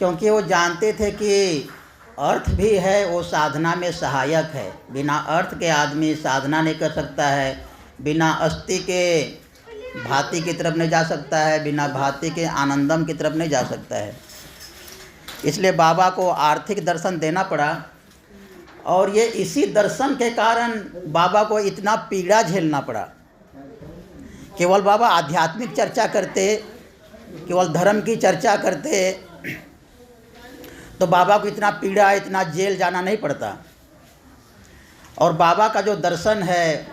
क्योंकि वो जानते थे कि अर्थ भी है, वो साधना में सहायक है। बिना अर्थ के आदमी साधना नहीं कर सकता है, बिना अस्थि के भांति की तरफ नहीं जा सकता है, बिना भांति के आनंदम की तरफ नहीं जा सकता है। इसलिए बाबा को आर्थिक दर्शन देना पड़ा, और ये इसी दर्शन के कारण बाबा को इतना पीड़ा झेलना पड़ा। केवल बाबा आध्यात्मिक चर्चा करते, केवल धर्म की चर्चा करते तो बाबा को इतना पीड़ा, इतना जेल जाना नहीं पड़ता। और बाबा का जो दर्शन है,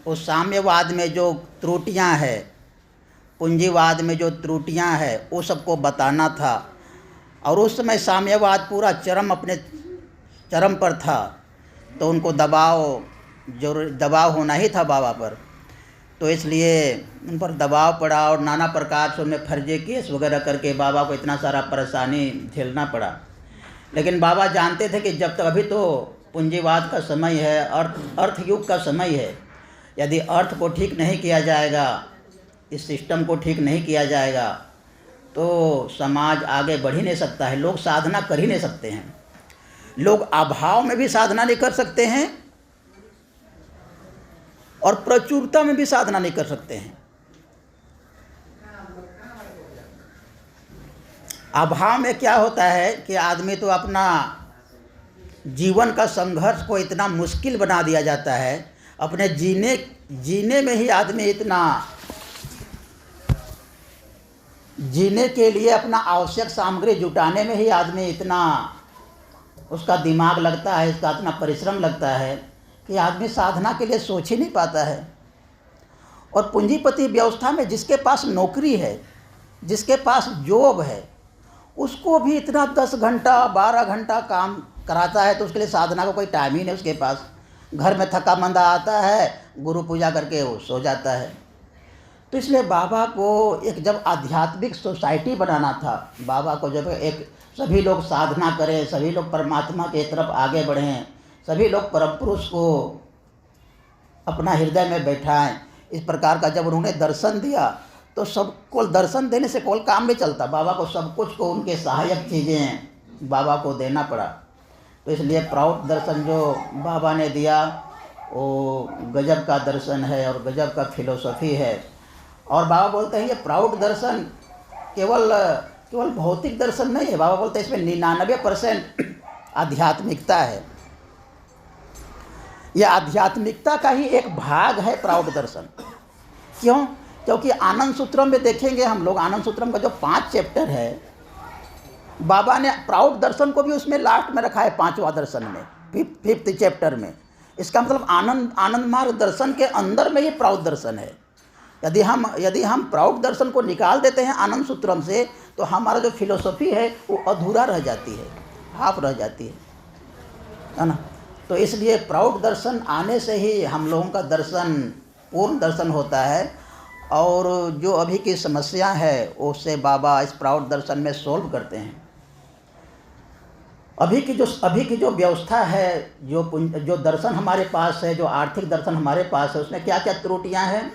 उस साम्यवाद में जो त्रुटियां हैं, पूंजीवाद में जो त्रुटियां हैं, वो सबको बताना था। और उस समय साम्यवाद पूरा अपने चरम पर था, तो उनको दबाव होना ही था बाबा पर। तो इसलिए उन पर दबाव पड़ा और नाना प्रकार से उनमें फर्जी केस वगैरह करके बाबा को इतना सारा परेशानी झेलना पड़ा। लेकिन बाबा जानते थे कि जब तक अभी तो पूंजीवाद का समय है, अर्थ युग का समय है। यदि अर्थ को ठीक नहीं किया जाएगा, इस सिस्टम को ठीक नहीं किया जाएगा, तो समाज आगे बढ़ ही नहीं सकता है। लोग साधना कर ही नहीं सकते हैं, लोग अभाव में भी साधना नहीं कर सकते हैं और प्रचुरता में भी साधना नहीं कर सकते हैं। अभाव में क्या होता है कि आदमी तो अपना जीवन का संघर्ष को इतना मुश्किल बना दिया जाता है, अपने जीने में ही आदमी इतना, जीने के लिए अपना आवश्यक सामग्री जुटाने में ही आदमी इतना, उसका दिमाग लगता है, इसका इतना परिश्रम लगता है कि आदमी साधना के लिए सोच ही नहीं पाता है। और पूंजीपति व्यवस्था में जिसके पास नौकरी है, जिसके पास जॉब है, उसको भी इतना 10 घंटा 12 घंटा काम कराता है, तो उसके लिए साधना का कोई टाइम ही नहीं उसके पास। घर में थका मंदा आता है, गुरु पूजा करके वो सो जाता है। तो इसलिए बाबा को एक जब आध्यात्मिक सोसाइटी बनाना था, बाबा को जब एक सभी लोग साधना करें, सभी लोग परमात्मा की तरफ आगे बढ़ें, सभी लोग परम पुरुष को अपना हृदय में बैठाएं, इस प्रकार का जब उन्होंने दर्शन दिया, तो सबको दर्शन देने से कोई काम नहीं चलता। बाबा को सब कुछ को, उनके सहायक चीज़ें बाबा को देना पड़ा। तो इसलिए प्राउड दर्शन जो बाबा ने दिया, वो गजब का दर्शन है और गजब का फिलोसफी है। और बाबा बोलते हैं ये प्राउड दर्शन केवल भौतिक दर्शन नहीं है। बाबा बोलते हैं इसमें 99% आध्यात्मिकता है। यह आध्यात्मिकता का ही एक भाग है प्राउड दर्शन। क्यों? क्योंकि आनंद सूत्रम में देखेंगे हम लोग, आनंद सूत्रम का जो 5 चैप्टर है, बाबा ने प्राउड दर्शन को भी उसमें लास्ट में रखा है, 5वां दर्शन में, 5th चैप्टर में। इसका मतलब आनंद मार्ग दर्शन के अंदर में ही प्राउड दर्शन है। यदि हम प्राउड दर्शन को निकाल देते हैं आनंद सूत्रम से, तो हमारा जो फिलोसफी है वो अधूरा रह जाती है, हाफ रह जाती है ना। तो इसलिए प्राउड दर्शन आने से ही हम लोगों का दर्शन पूर्ण दर्शन होता है। और जो अभी की समस्या है उससे बाबा इस प्राउड दर्शन में सोल्व करते हैं। अभी की जो व्यवस्था है, जो दर्शन हमारे पास है, जो आर्थिक दर्शन हमारे पास है, उसमें क्या क्या त्रुटियां हैं।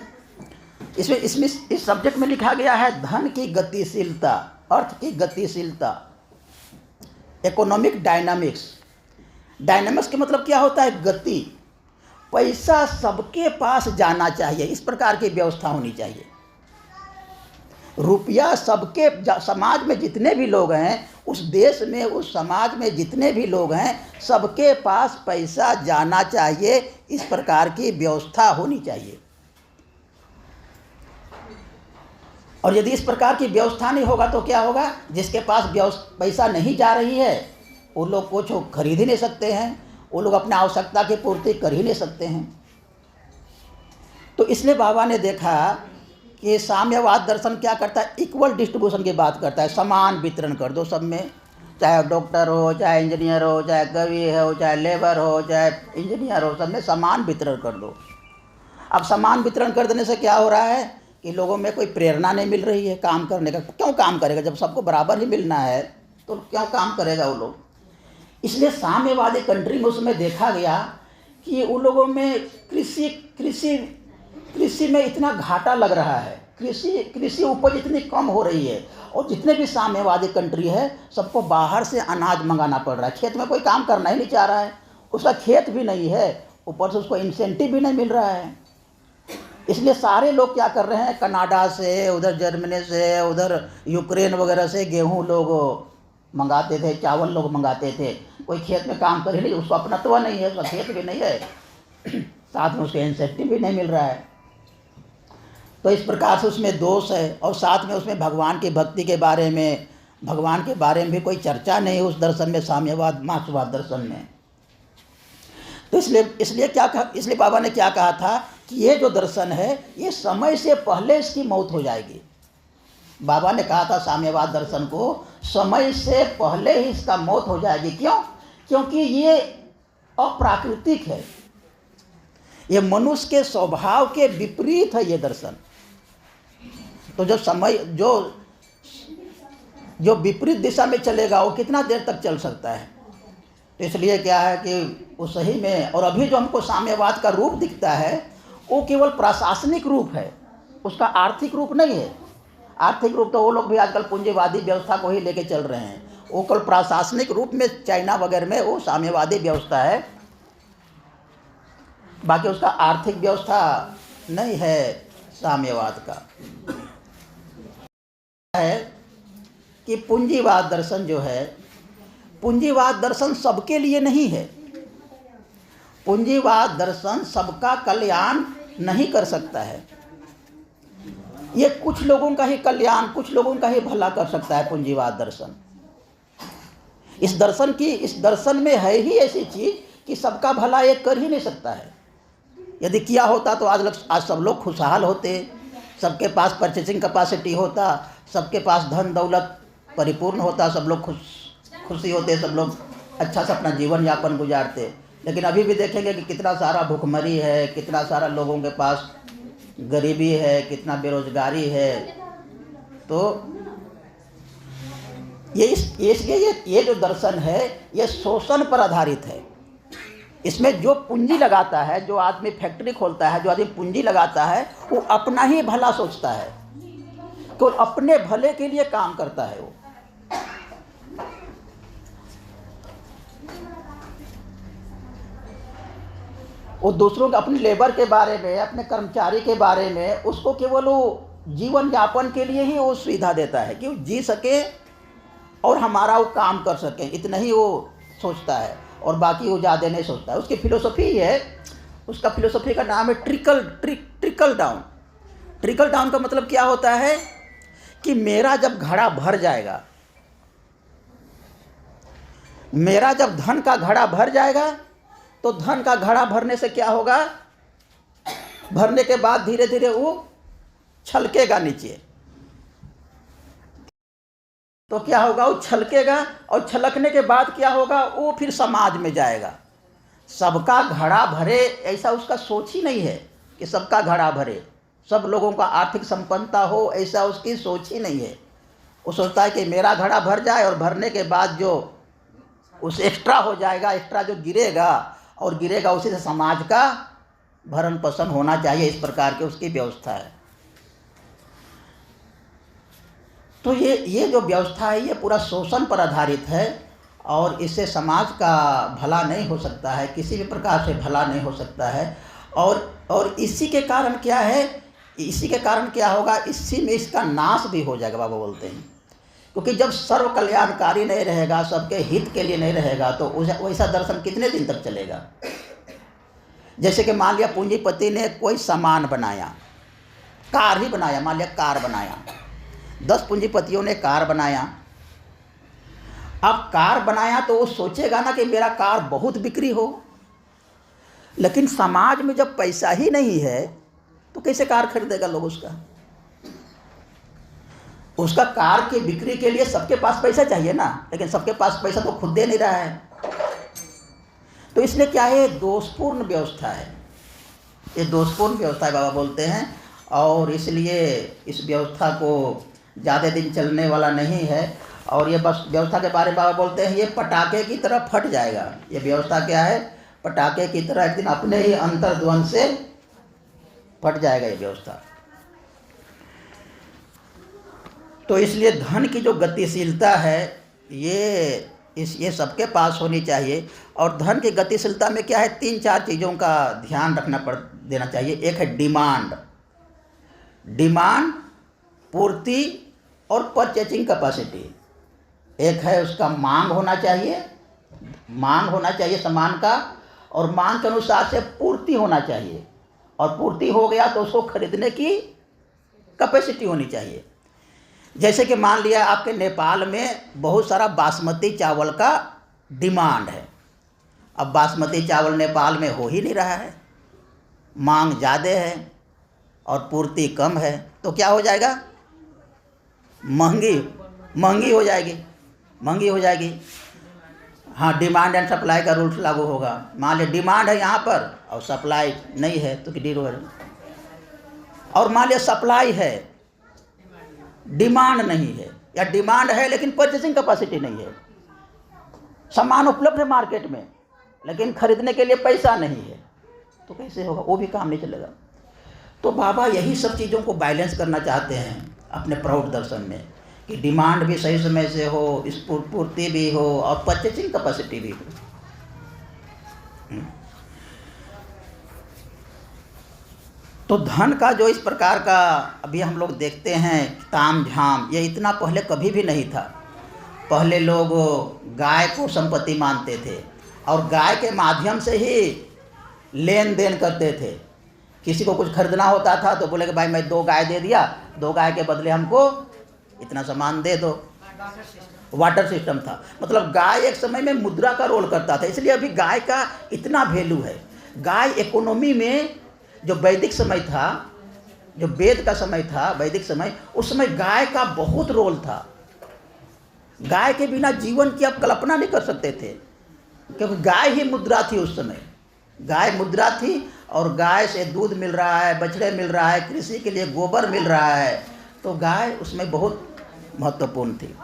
इसमें इस सब्जेक्ट में लिखा गया है धन की गतिशीलता, अर्थ की गतिशीलता, इकोनॉमिक डायनामिक्स। डायनामिक्स के मतलब क्या होता है? गति। पैसा सबके पास जाना चाहिए, इस प्रकार की व्यवस्था होनी चाहिए। रुपया सबके, समाज में जितने भी लोग हैं, उस देश में, उस समाज में जितने भी लोग हैं, सबके पास पैसा जाना चाहिए, इस प्रकार की व्यवस्था होनी चाहिए। और यदि इस प्रकार की व्यवस्था नहीं होगा तो क्या होगा? जिसके पास पैसा नहीं जा रही है, वो लोग कुछ खरीद ही नहीं सकते हैं, वो लोग अपनी आवश्यकता की पूर्ति कर ही नहीं सकते हैं। तो इसलिए बाबा ने देखा कि साम्यवाद दर्शन क्या करता है? इक्वल डिस्ट्रीब्यूशन की बात करता है। समान वितरण कर दो सब में, चाहे डॉक्टर हो, चाहे इंजीनियर हो, चाहे कवि हो, चाहे लेबर हो, चाहे इंजीनियर हो, सब में समान वितरण कर दो। अब समान वितरण कर देने से क्या हो रहा है कि लोगों में कोई प्रेरणा नहीं मिल रही है काम करने का। क्यों काम करेगा? जब सबको बराबर ही मिलना है तो क्या काम करेगा वो लोग? इसलिए साम्यवादी कंट्री में उसमें देखा गया कि उन लोगों में कृषि में इतना घाटा लग रहा है, कृषि उपज इतनी कम हो रही है, और जितने भी साम्यवादी कंट्री है सबको बाहर से अनाज मंगाना पड़ रहा है। खेत में कोई काम करना ही नहीं चाह रहा है, उसका खेत भी नहीं है, ऊपर से उसको इंसेंटिव भी नहीं मिल रहा है। इसलिए सारे लोग क्या कर रहे हैं, कनाडा से, उधर जर्मनी से, उधर यूक्रेन वगैरह से गेहूं लोग मंगाते थे, चावल लोग मंगाते थे। कोई खेत में काम कर ही नहीं, उसको अपनत्व नहीं है, उसका खेत भी नहीं है, साथ में उसके इंसेंटिव भी नहीं मिल रहा है। तो इस प्रकार से उसमें दोष है, और साथ में उसमें भगवान की भक्ति के बारे में, भगवान के बारे में भी कोई चर्चा नहीं है उस दर्शन में, साम्यवाद मार्क्सवाद दर्शन में। तो इसलिए बाबा ने क्या कहा था कि ये जो दर्शन है ये समय से पहले इसकी मौत हो जाएगी। बाबा ने कहा था साम्यवाद दर्शन को समय से पहले ही इसका मौत हो जाएगी। क्यों? क्योंकि ये अप्राकृतिक है, ये मनुष्य के स्वभाव के विपरीत है ये दर्शन। तो जो समय जो विपरीत दिशा में चलेगा वो कितना देर तक चल सकता है। तो इसलिए क्या है कि वो सही में, और अभी जो हमको साम्यवाद का रूप दिखता है वो केवल प्रशासनिक रूप है, उसका आर्थिक रूप नहीं है। आर्थिक रूप तो वो लोग भी आजकल पूंजीवादी व्यवस्था को ही लेके चल रहे हैं, वो केवल प्रशासनिक रूप में चाइना वगैरह में वो साम्यवादी व्यवस्था है, बाकी उसका आर्थिक व्यवस्था नहीं है साम्यवाद का। है कि पूंजीवाद दर्शन जो है, पूंजीवाद दर्शन सबके लिए नहीं है। पूंजीवाद दर्शन सबका कल्याण नहीं कर सकता है, ये कुछ लोगों का ही कल्याण, कुछ लोगों का ही भला कर सकता है आज दर्शन। इस दर्शन में है ही ऐसी चीज कि सबका भला ये कर ही नहीं सकता है। यदि किया होता तो आज सब लोग खुशहाल होते, सबके पास परचेसिंग कैपेसिटी होता, सबके पास धन दौलत परिपूर्ण होता, सब लोग खुशी होते, सब लोग अच्छा से अपना जीवन यापन गुजारते। लेकिन अभी भी देखेंगे कि कितना सारा भुखमरी है, कितना सारा लोगों के पास गरीबी है, कितना बेरोजगारी है। तो ये जो दर्शन है ये शोषण पर आधारित है। इसमें जो पूंजी लगाता है, जो आदमी फैक्ट्री खोलता है, जो आदमी पूंजी लगाता है, वो अपना ही भला सोचता है, तो अपने भले के लिए काम करता है। वो दूसरों के, अपने लेबर के बारे में, अपने कर्मचारी के बारे में, उसको केवल वो जीवन यापन के लिए ही वो सुविधा देता है कि वो जी सके और हमारा वो काम कर सके, इतना ही वो सोचता है, और बाकी वो ज़्यादा नहीं सोचता है। उसकी फिलोसफी है, उसका फिलोसफी का नाम है ट्रिकल डाउन। ट्रिकल डाउन का मतलब क्या होता है कि मेरा जब घड़ा भर जाएगा, मेरा जब धन का घड़ा भर जाएगा, तो धन का घड़ा भरने से क्या होगा, भरने के बाद धीरे धीरे वो छलकेगा नीचे। तो क्या होगा, वो छलकेगा, और छलकने के बाद क्या होगा, वो फिर समाज में जाएगा। सबका घड़ा भरे ऐसा उसका सोच ही नहीं है कि सबका घड़ा भरे, सब लोगों का आर्थिक संपन्नता हो, ऐसा उसकी सोच ही नहीं है। वो सोचता है कि मेरा घड़ा भर जाए, और भरने के बाद जो उस एक्स्ट्रा हो जाएगा, एक्स्ट्रा जो गिरेगा और गिरेगा, उसी से समाज का भरण पोषण होना चाहिए। इस प्रकार की उसकी व्यवस्था है। तो ये जो व्यवस्था है ये पूरा शोषण पर आधारित है, और इससे समाज का भला नहीं हो सकता है, किसी भी प्रकार से भला नहीं हो सकता है। और इसी के कारण क्या है, इसी के कारण क्या होगा, इसी में इसका नाश भी हो जाएगा, बाबा बोलते हैं। क्योंकि जब सर्व कल्याणकारी नहीं रहेगा, सबके हित के लिए नहीं रहेगा, तो वैसा दर्शन कितने दिन तक चलेगा। जैसे कि मान लिया पूंजीपति ने कोई सामान बनाया, कार ही बनाया, मान लिया कार बनाया, 10 पूंजीपतियों ने कार बनाया। अब कार बनाया तो वो सोचेगा ना कि मेरा कार बहुत बिक्री हो, लेकिन समाज में जब पैसा ही नहीं है तो कैसे कार खरीदेगा लोग उसका कार की बिक्री के लिए सबके पास पैसा चाहिए ना, लेकिन सबके पास पैसा तो खुद दे नहीं रहा है। तो इसलिए क्या है, दोषपूर्ण व्यवस्था है, ये दोषपूर्ण व्यवस्था है बाबा बोलते हैं। और इसलिए इस व्यवस्था को ज़्यादा दिन चलने वाला नहीं है। और ये बस व्यवस्था के बारे में बाबा बोलते हैं, ये पटाखे की तरह फट जाएगा। ये व्यवस्था क्या है, पटाखे की तरह एक दिन अपने ही अंतर्द्वंद से फट जाएगा ये व्यवस्था। तो इसलिए धन की जो गतिशीलता है ये सबके पास होनी चाहिए। और धन की गतिशीलता में क्या है, 3-4 चीज़ों का ध्यान देना चाहिए। एक है डिमांड, पूर्ति और परचेजिंग कैपेसिटी। एक है उसका मांग होना चाहिए सामान का, और मांग के अनुसार से पूर्ति होना चाहिए, और पूर्ति हो गया तो उसको खरीदने की कैपेसिटी होनी चाहिए। जैसे कि मान लिया आपके नेपाल में बहुत सारा बासमती चावल का डिमांड है। अब बासमती चावल नेपाल में हो ही नहीं रहा है, मांग ज़्यादा है और पूर्ति कम है, तो क्या हो जाएगा, महंगी हो जाएगी। हाँ, डिमांड एंड सप्लाई का रूल्स लागू होगा। मान लिया डिमांड है यहाँ पर और सप्लाई नहीं है तो जीरो है। और मान लिया सप्लाई है, डिमांड नहीं है, या डिमांड है लेकिन परचेसिंग कैपेसिटी नहीं है। सामान उपलब्ध है मार्केट में लेकिन खरीदने के लिए पैसा नहीं है, तो कैसे होगा, वो भी काम नहीं चलेगा। तो बाबा यही सब चीज़ों को बैलेंस करना चाहते हैं अपने प्रौढ़ दर्शन में, कि डिमांड भी सही समय से हो, इस पूर्ति भी हो और परचेसिंग कैपेसिटी भी हो। तो धन का जो इस प्रकार का अभी हम लोग देखते हैं ताम झाम, ये इतना पहले कभी भी नहीं था। पहले लोग गाय को संपत्ति मानते थे और गाय के माध्यम से ही लेन देन करते थे। किसी को कुछ खरीदना होता था तो बोले कि भाई मैं 2 गाय दे दिया, 2 गाय के बदले हमको इतना सामान दे दो। वाटर सिस्टम था, मतलब गाय एक समय में मुद्रा का रोल करता था। इसलिए अभी गाय का इतना वैल्यू है। गाय इकोनॉमी में जो वैदिक समय था, जो वेद का समय था, वैदिक समय, उस समय गाय का बहुत रोल था। गाय के बिना जीवन की आप कल्पना नहीं कर सकते थे, क्योंकि गाय ही मुद्रा थी उस समय। गाय मुद्रा थी और गाय से दूध मिल रहा है, बछड़े मिल रहा है, कृषि के लिए गोबर मिल रहा है, तो गाय उसमें बहुत महत्वपूर्ण थी।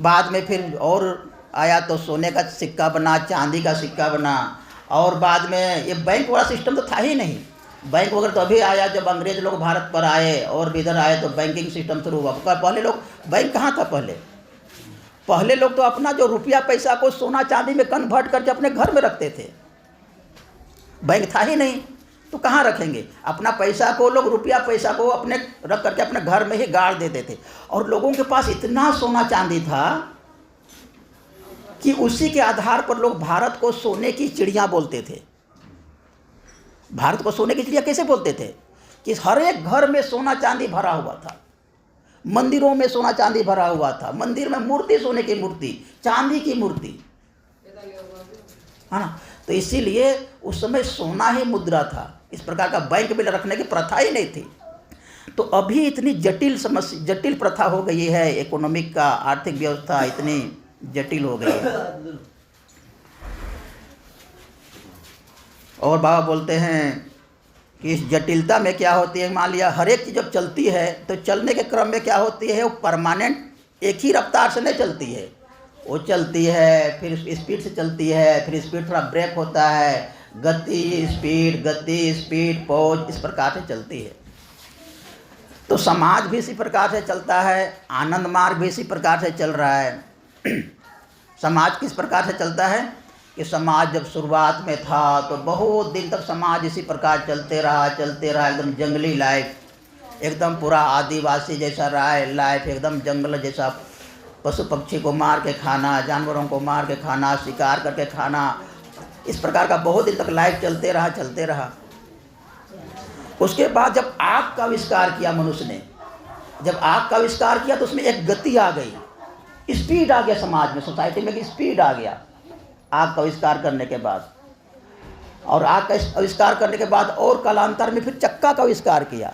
बाद में फिर और आया तो सोने का सिक्का बना, चांदी का सिक्का बना, और बाद में ये बैंक वाला सिस्टम तो था ही नहीं। बैंक वगैरह तो अभी आया जब अंग्रेज लोग भारत पर आए और इधर आए तो बैंकिंग सिस्टम शुरू हुआ। पहले लोग, बैंक कहाँ था पहले लोग तो अपना जो रुपया पैसा को सोना चांदी में कन्वर्ट करके अपने घर में रखते थे। बैंक था ही नहीं तो कहाँ रखेंगे अपना पैसा को। लोग रुपया पैसा को अपने रख करके अपने घर में ही गाड़ देते थे। और लोगों के पास इतना सोना चांदी था कि उसी के आधार पर लोग भारत को सोने की चिड़िया बोलते थे। भारत को सोने की चिड़िया कैसे बोलते थे कि हर एक घर में सोना चांदी भरा हुआ था, मंदिरों में सोना चांदी भरा हुआ था, मंदिर में मूर्ति, सोने की मूर्ति, चांदी की मूर्ति, है ना। तो इसीलिए उस समय सोना ही मुद्रा था। इस प्रकार का बैंक में रखने की प्रथा ही नहीं थी। तो अभी इतनी जटिल प्रथा हो गई है, इकोनॉमिक का, आर्थिक व्यवस्था इतनी जटिल हो गई है। और बाबा बोलते हैं कि इस जटिलता में क्या होती है, मान लिया हर एक चीज़ जब चलती है तो चलने के क्रम में क्या होती है, वो परमानेंट एक ही रफ्तार से नहीं चलती है। वो चलती है, फिर स्पीड से चलती है, फिर स्पीड थोड़ा ब्रेक होता है, गति स्पीड पॉज, इस प्रकार से चलती है। तो समाज भी इसी प्रकार से चलता है, आनंद मार्ग भी इसी प्रकार से चल रहा है। समाज किस प्रकार से चलता है कि समाज जब शुरुआत में था तो बहुत दिन तक समाज इसी प्रकार चलते रहा, एकदम जंगली लाइफ, एकदम पूरा आदिवासी जैसा लाइफ, एकदम जंगल जैसा, पशु पक्षी को मार के खाना, जानवरों को मार के खाना, शिकार करके खाना, इस प्रकार का बहुत दिन तक लाइफ चलते रहा। उसके बाद जब आग का आविष्कार किया मनुष्य ने, जब आग का आविष्कार किया तो उसमें एक गति आ गई, स्पीड आ गया समाज में, सोसाइटी में कि स्पीड आ गया आग का आविष्कार करने के बाद। और आग का आविष्कार करने के बाद और कालांतर में फिर चक्का का आविष्कार किया।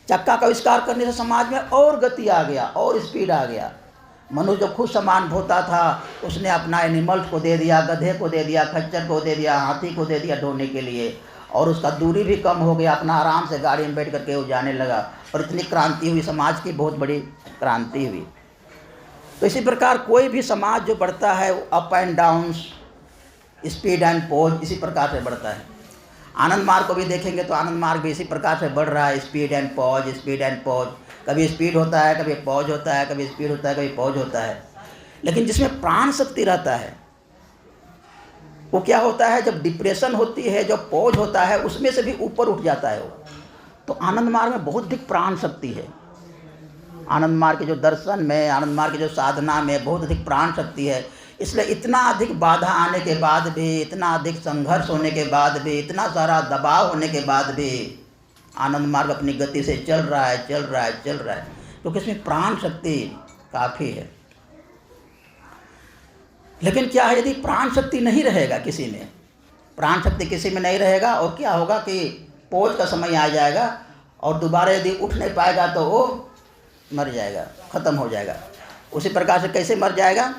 चक्का का आविष्कार करने से समाज में और गति आ गया और स्पीड आ गया। मनुष्य जब खुद सामान ढोता था उसने अपना एनिमल्स को दे दिया, गधे को दे दिया, खच्चर को दे दिया, हाथी को दे दिया ढोने के लिए, और उसका दूरी भी कम हो गया, अपना आराम से गाड़ी में बैठ करके वो जाने लगा। और इतनी क्रांति हुई, समाज की बहुत बड़ी क्रांति हुई। तो इसी प्रकार कोई भी समाज जो बढ़ता है up and downs, speed and pause, इसी प्रकार से बढ़ता है। आनंद मार्ग को भी देखेंगे तो आनंद मार्ग भी इसी प्रकार से बढ़ रहा है, स्पीड एंड पॉज। कभी स्पीड होता है, कभी पॉज होता है, कभी स्पीड होता है, कभी पॉज होता है। लेकिन जिसमें प्राण शक्ति रहता है वो क्या होता है, जब डिप्रेशन होती है, जब पॉज होता है, उसमें से भी ऊपर उठ जाता है वो। तो आनंद मार्ग में बहुत अधिक प्राण शक्ति है। आनंद मार्ग के जो दर्शन में, आनंद मार्ग के जो साधना में बहुत अधिक प्राण शक्ति है। इसलिए इतना अधिक बाधा आने के बाद भी, इतना अधिक संघर्ष होने के बाद भी, इतना सारा दबाव होने के बाद भी आनंद मार्ग अपनी गति से चल रहा है, चल रहा है, चल रहा है, क्योंकि इसमें प्राण शक्ति काफ़ी है। लेकिन क्या है, यदि प्राण शक्ति नहीं रहेगा किसी में, प्राण शक्ति किसी में नहीं रहेगा, और क्या होगा कि पोज का समय आ जाएगा और दोबारा यदि उठ नहीं पाएगा तो वो मर जाएगा, ख़त्म हो जाएगा। उसी प्रकार से कैसे मर जाएगा,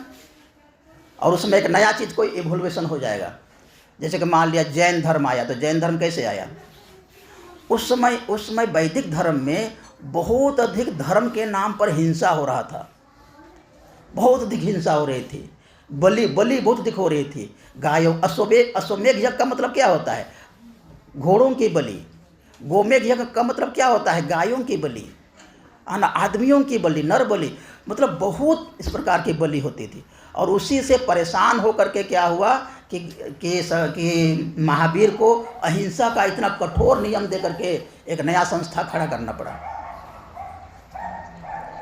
और उसमें एक नया चीज़ कोई इवोल्यूशन हो जाएगा। जैसे कि मान लिया जैन धर्म आया, तो जैन धर्म कैसे आया? उस समय वैदिक धर्म में बहुत अधिक धर्म के नाम पर हिंसा हो रहा था, बहुत अधिक हिंसा हो रही थी, बलि बहुत अधिक हो रही थी। गायों, अश्वमेघ यज्ञ का मतलब क्या होता है? घोड़ों की बलि। गोमेघ यज्ञ का मतलब क्या होता है? गायों की बलि, आदमियों की बलि, नर बलि, मतलब बहुत इस प्रकार की बलि होती थी। और उसी से परेशान होकर के क्या हुआ कि महावीर को अहिंसा का इतना कठोर नियम दे करके एक नया संस्था खड़ा करना पड़ा,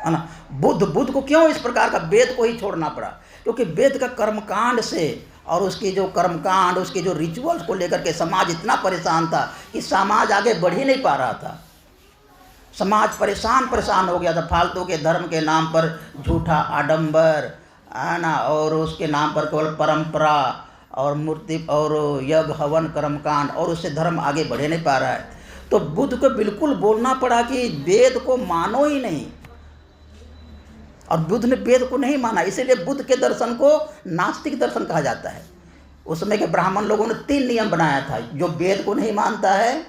है ना। बुद्ध को क्यों इस प्रकार का वेद को ही छोड़ना पड़ा? क्योंकि वेद का कर्मकांड से और उसकी जो कर्मकांड, उसके जो रिचुअल्स को लेकर के समाज इतना परेशान था कि समाज आगे बढ़ ही नहीं पा रहा था। समाज परेशान हो गया था। फालतू के धर्म के नाम पर झूठा आडंबर, है ना, और उसके नाम पर केवल परंपरा और मूर्ति और यज्ञ हवन कर्मकांड, और उससे धर्म आगे बढ़े नहीं पा रहा है। तो बुद्ध को बिल्कुल बोलना पड़ा कि वेद को मानो ही नहीं, और बुद्ध ने वेद को नहीं माना। इसीलिए बुद्ध के दर्शन को नास्तिक दर्शन कहा जाता है। उस समय के ब्राह्मण लोगों ने 3 नियम बनाया था। जो वेद को नहीं मानता है,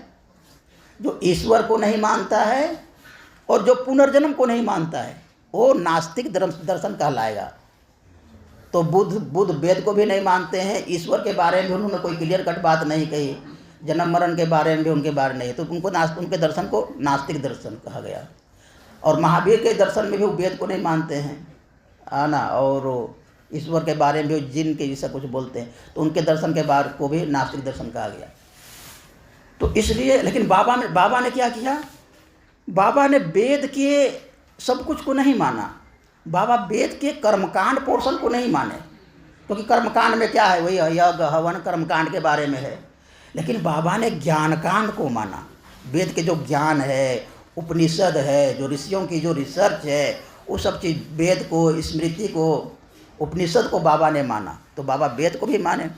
जो ईश्वर को नहीं मानता है, और जो पुनर्जन्म को नहीं मानता है, वो नास्तिक दर्शन कहलाएगा। तो बुद्ध वेद को भी नहीं मानते हैं, ईश्वर के बारे में भी उन्होंने कोई क्लियर कट बात नहीं कही, जन्म मरण के बारे में भी उनके बारे नहीं, तो उनके दर्शन को नास्तिक दर्शन कहा गया। और महावीर के दर्शन में भी वो वेद को नहीं मानते हैं, है ना, और ईश्वर के बारे में भी जिन के जैसा कुछ बोलते हैं, तो उनके दर्शन के बारे को भी नास्तिक दर्शन कहा गया। तो इसलिए, लेकिन बाबा ने क्या किया? बाबा ने वेद के सब कुछ को नहीं माना। बाबा वेद के कर्मकांड पोर्शन को नहीं माने, क्योंकि कर्मकांड में क्या है, वही यज्ञ हवन कर्मकांड के बारे में है। लेकिन बाबा ने ज्ञानकांड को माना। वेद के जो ज्ञान है, उपनिषद है, जो ऋषियों की जो रिसर्च है, वो सब चीज़, वेद को, स्मृति को, उपनिषद को बाबा ने माना। तो बाबा वेद को भी माने।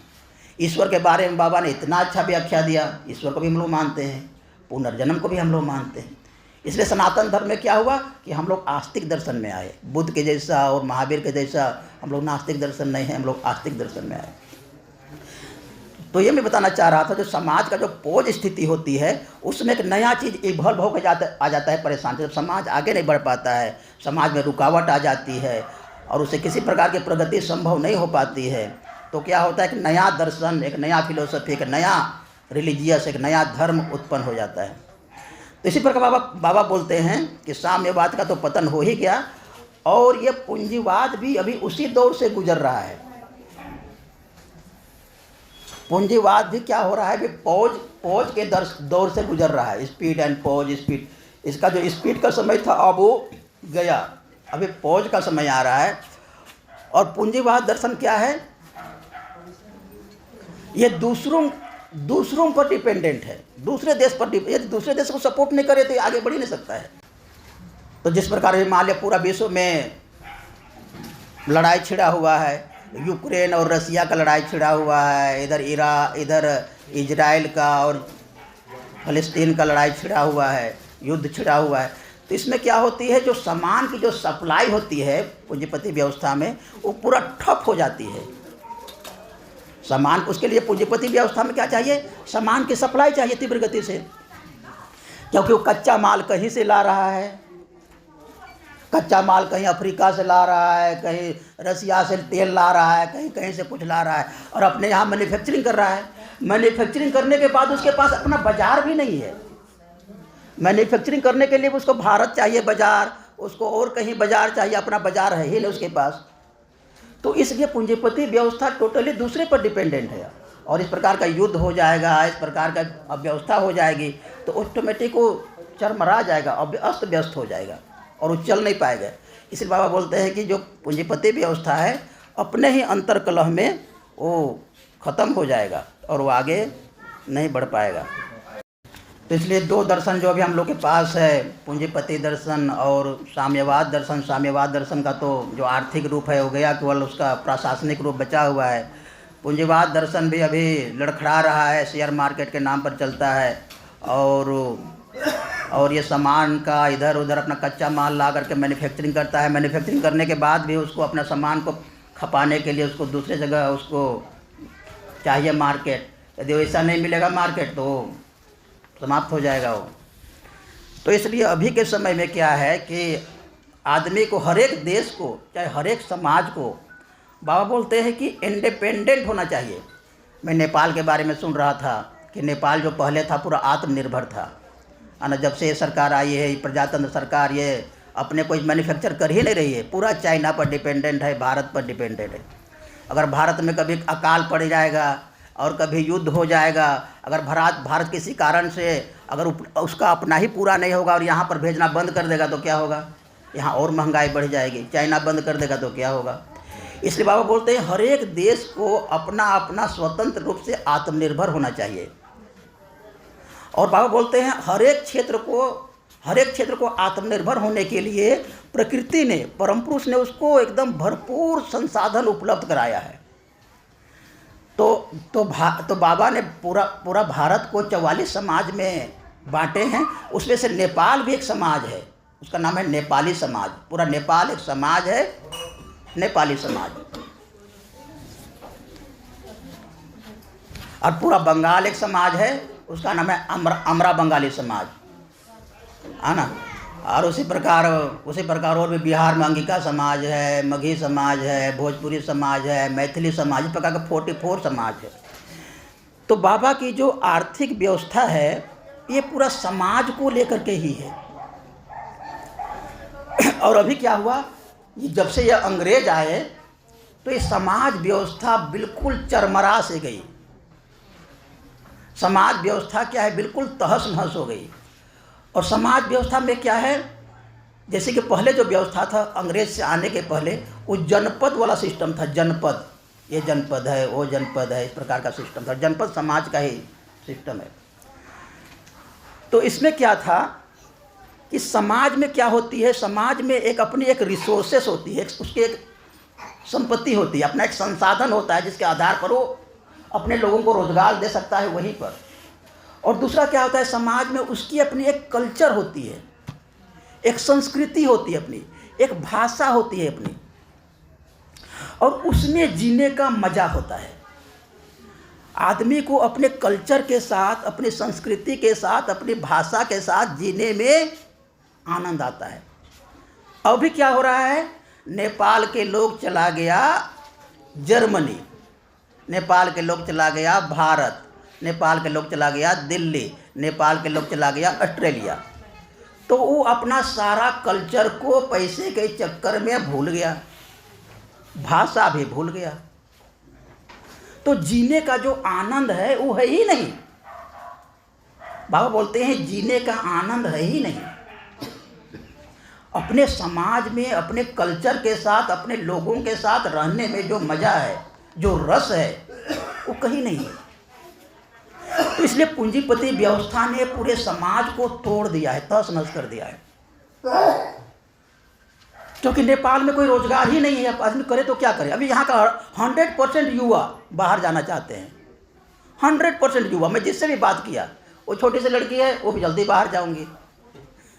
ईश्वर के बारे में बाबा ने इतना अच्छा व्याख्या दिया, ईश्वर को भी हम लोग मानते हैं, पुनर्जन्म को भी हम लोग मानते हैं। इसलिए सनातन धर्म में क्या हुआ कि हम लोग आस्तिक दर्शन में आए। बुद्ध के जैसा और महावीर के जैसा हम लोग नास्तिक दर्शन नहीं है, हम लोग आस्तिक दर्शन में आए। तो ये मैं बताना चाह रहा था, जो समाज का जो पोज स्थिति होती है, उसमें एक नया चीज़ इवॉल्व होकर आ जाता है परेशान। जब समाज आगे नहीं बढ़ पाता है, समाज में रुकावट आ जाती है और उससे किसी प्रकार की प्रगति संभव नहीं हो पाती है, तो क्या होता है कि नया दर्शन, एक नया फिलोसफी, एक नया रिलीजियस, एक नया धर्म उत्पन्न हो जाता है। तो इसी प्रकार बाबा बोलते हैं कि साम्यवाद का तो पतन हो ही गया, और ये पूंजीवाद भी अभी उसी दौर से गुजर रहा है। पूंजीवाद भी क्या हो रहा है, भी पॉज के दौर से गुजर रहा है। स्पीड एंड पॉज, स्पीड, इसका जो स्पीड का समय था अब वो गया, अभी पॉज का समय आ रहा है। और पूंजीवाद दर्शन क्या है, ये दूसरों पर डिपेंडेंट है, दूसरे देश पर। यदि दूसरे देश को सपोर्ट नहीं करे तो आगे बढ़ ही नहीं सकता है। तो जिस प्रकार मान लिया पूरा विश्व में लड़ाई छिड़ा हुआ है, यूक्रेन और रसिया का लड़ाई छिड़ा हुआ है, इधर इजराइल का और फ़लस्तीन का लड़ाई छिड़ा हुआ है, युद्ध छिड़ा हुआ है। तो इसमें क्या होती है, जो सामान की जो सप्लाई होती है पूंजीपति व्यवस्था में, वो पूरा ठप हो जाती है। सामान, उसके लिए पूंजीपति व्यवस्था में क्या चाहिए, सामान की सप्लाई चाहिए तीव्र गति से, क्योंकि वो कच्चा माल कहीं से ला रहा है, कच्चा माल कहीं अफ्रीका से ला रहा है, कहीं रसिया से तेल ला रहा है, कहीं से कुछ ला रहा है, और अपने यहाँ मैन्युफैक्चरिंग कर रहा है। मैन्युफैक्चरिंग करने के बाद उसके पास अपना बाजार भी नहीं है। मैन्युफैक्चरिंग करने के लिए उसको भारत चाहिए बाजार, उसको और कहीं बाजार चाहिए, अपना बाजार है ही नहीं उसके पास। तो इसलिए पूंजीपति व्यवस्था टोटली दूसरे पर डिपेंडेंट है। और इस प्रकार का युद्ध हो जाएगा, इस प्रकार का व्यवस्था हो जाएगी तो ऑटोमेटिक वो चरमरा जाएगा और अस्त व्यस्त हो जाएगा और वो चल नहीं पाएगा। इसलिए बाबा बोलते हैं कि जो पूंजीपति व्यवस्था है अपने ही अंतर कलह में वो ख़त्म हो जाएगा और वो आगे नहीं बढ़ पाएगा। तो इसलिए दो दर्शन जो अभी हम लोग के पास है, पूंजीपति दर्शन और साम्यवाद दर्शन। साम्यवाद दर्शन का तो जो आर्थिक रूप है हो गया, केवल उसका प्रशासनिक रूप बचा हुआ है। पूंजीवाद दर्शन भी अभी लड़खड़ा रहा है, शेयर मार्केट के नाम पर चलता है और ये सामान का इधर उधर अपना कच्चा माल ला करके मैन्युफैक्चरिंग करता है। मैन्युफैक्चरिंग करने के बाद भी उसको अपना सामान को खपाने के लिए उसको दूसरे जगह उसको चाहिए मार्केट। यदि वैसा नहीं मिलेगा मार्केट तो समाप्त हो जाएगा वो। तो इसलिए अभी के समय में क्या है कि आदमी को, हर एक देश को, चाहे हर एक समाज को बाबा बोलते हैं कि इंडिपेंडेंट होना चाहिए। मैं नेपाल के बारे में सुन रहा था कि नेपाल जो पहले था पूरा आत्मनिर्भर था, है ना। जब से ये सरकार आई है, प्रजातंत्र सरकार, ये अपने कोई मैन्युफैक्चर कर ही नहीं रही है, पूरा चाइना पर डिपेंडेंट है, भारत पर डिपेंडेंट है। अगर भारत में कभी अकाल पड़ जाएगा और कभी युद्ध हो जाएगा, अगर भारत किसी कारण से अगर उसका अपना ही पूरा नहीं होगा और यहाँ पर भेजना बंद कर देगा तो क्या होगा? यहाँ और महंगाई बढ़ जाएगी। चाइना बंद कर देगा तो क्या होगा? इसलिए बाबा बोलते हैं हर एक देश को अपना अपना स्वतंत्र रूप से आत्मनिर्भर होना चाहिए। और बाबा बोलते हैं हर एक क्षेत्र को आत्मनिर्भर होने के लिए प्रकृति ने, परम पुरुष ने उसको एकदम भरपूर संसाधन उपलब्ध कराया है। तो बाबा ने पूरा भारत को 44 समाज में बांटे हैं। उसमें से नेपाल भी एक समाज है, उसका नाम है नेपाली समाज। पूरा नेपाल एक समाज है, नेपाली समाज। और पूरा बंगाल एक समाज है, उसका नाम है अमरा बंगाली समाज, है ना। और उसी प्रकार और भी बिहार में अंगिका समाज है, मगही समाज है, भोजपुरी समाज है, मैथिली समाज, इस प्रकार का 44 समाज है। तो बाबा की जो आर्थिक व्यवस्था है ये पूरा समाज को लेकर के ही है। और अभी क्या हुआ, जब से ये अंग्रेज आए तो ये समाज व्यवस्था बिल्कुल चरमरा से गई। समाज व्यवस्था क्या है, बिल्कुल तहस नहस हो गई। और समाज व्यवस्था में क्या है, जैसे कि पहले जो व्यवस्था था अंग्रेज से आने के पहले, वो जनपद वाला सिस्टम था। जनपद, ये जनपद है, वो जनपद है, इस प्रकार का सिस्टम था। जनपद समाज का ही सिस्टम है। तो इसमें क्या था कि समाज में क्या होती है, समाज में एक अपनी एक रिसोर्सेस होती है, उसकी एक संपत्ति होती है, अपना एक संसाधन होता है जिसके आधार पर वो अपने लोगों को रोजगार दे सकता है वहीं पर। और दूसरा क्या होता है, समाज में उसकी अपनी एक कल्चर होती है, एक संस्कृति होती है, अपनी एक भाषा होती है अपनी, और उसमें जीने का मजा होता है। आदमी को अपने कल्चर के साथ, अपनी संस्कृति के साथ, अपनी भाषा के साथ जीने में आनंद आता है। अभी क्या हो रहा है, नेपाल के लोग चला गया जर्मनी, नेपाल के लोग चला गया भारत, नेपाल के लोग चला गया दिल्ली, नेपाल के लोग चला गया ऑस्ट्रेलिया। तो वो अपना सारा कल्चर को पैसे के चक्कर में भूल गया, भाषा भी भूल गया। तो जीने का जो आनंद है वो है ही नहीं। बाबा बोलते हैं जीने का आनंद है ही नहीं। अपने समाज में, अपने कल्चर के साथ, अपने लोगों के साथ रहने में जो मज़ा है, जो रस है, वो कहीं नहीं है। तो इसलिए पूंजीपति व्यवस्था ने पूरे समाज को तोड़ दिया है, तहस नहस कर दिया है। क्योंकि नेपाल में कोई रोजगार ही नहीं है, आदमी करे तो क्या करे। अभी यहाँ का 100% युवा बाहर जाना चाहते हैं, 100% युवा। मैं जिससे भी बात किया, वो छोटी सी लड़की है, वो भी जल्दी बाहर जाऊंगी,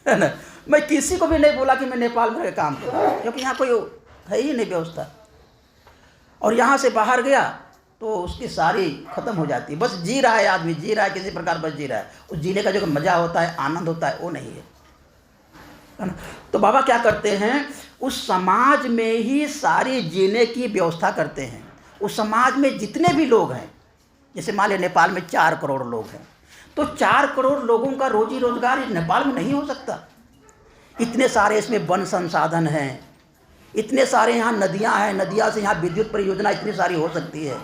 है ना। मैं किसी को भी नहीं बोला कि मैं नेपाल में काम करूँ, क्योंकि यहाँ कोई है ही नहीं व्यवस्था। और यहाँ से बाहर गया तो उसकी सारी ख़त्म हो जाती है। बस जी रहा है आदमी, जी रहा है किसी प्रकार, बस जी रहा है। उस जीने का जो मज़ा होता है, आनंद होता है, वो नहीं है ना। तो बाबा क्या करते हैं, उस समाज में ही सारी जीने की व्यवस्था करते हैं। उस समाज में जितने भी लोग हैं, जैसे मान लिया नेपाल में 4 करोड़ लोग हैं, तो 4 करोड़ लोगों का रोजी रोजगार नेपाल में नहीं हो सकता। इतने सारे इसमें वन संसाधन हैं, इतने सारे यहाँ नदियाँ हैं, नदियाँ से यहाँ विद्युत परियोजना इतनी सारी हो सकती है,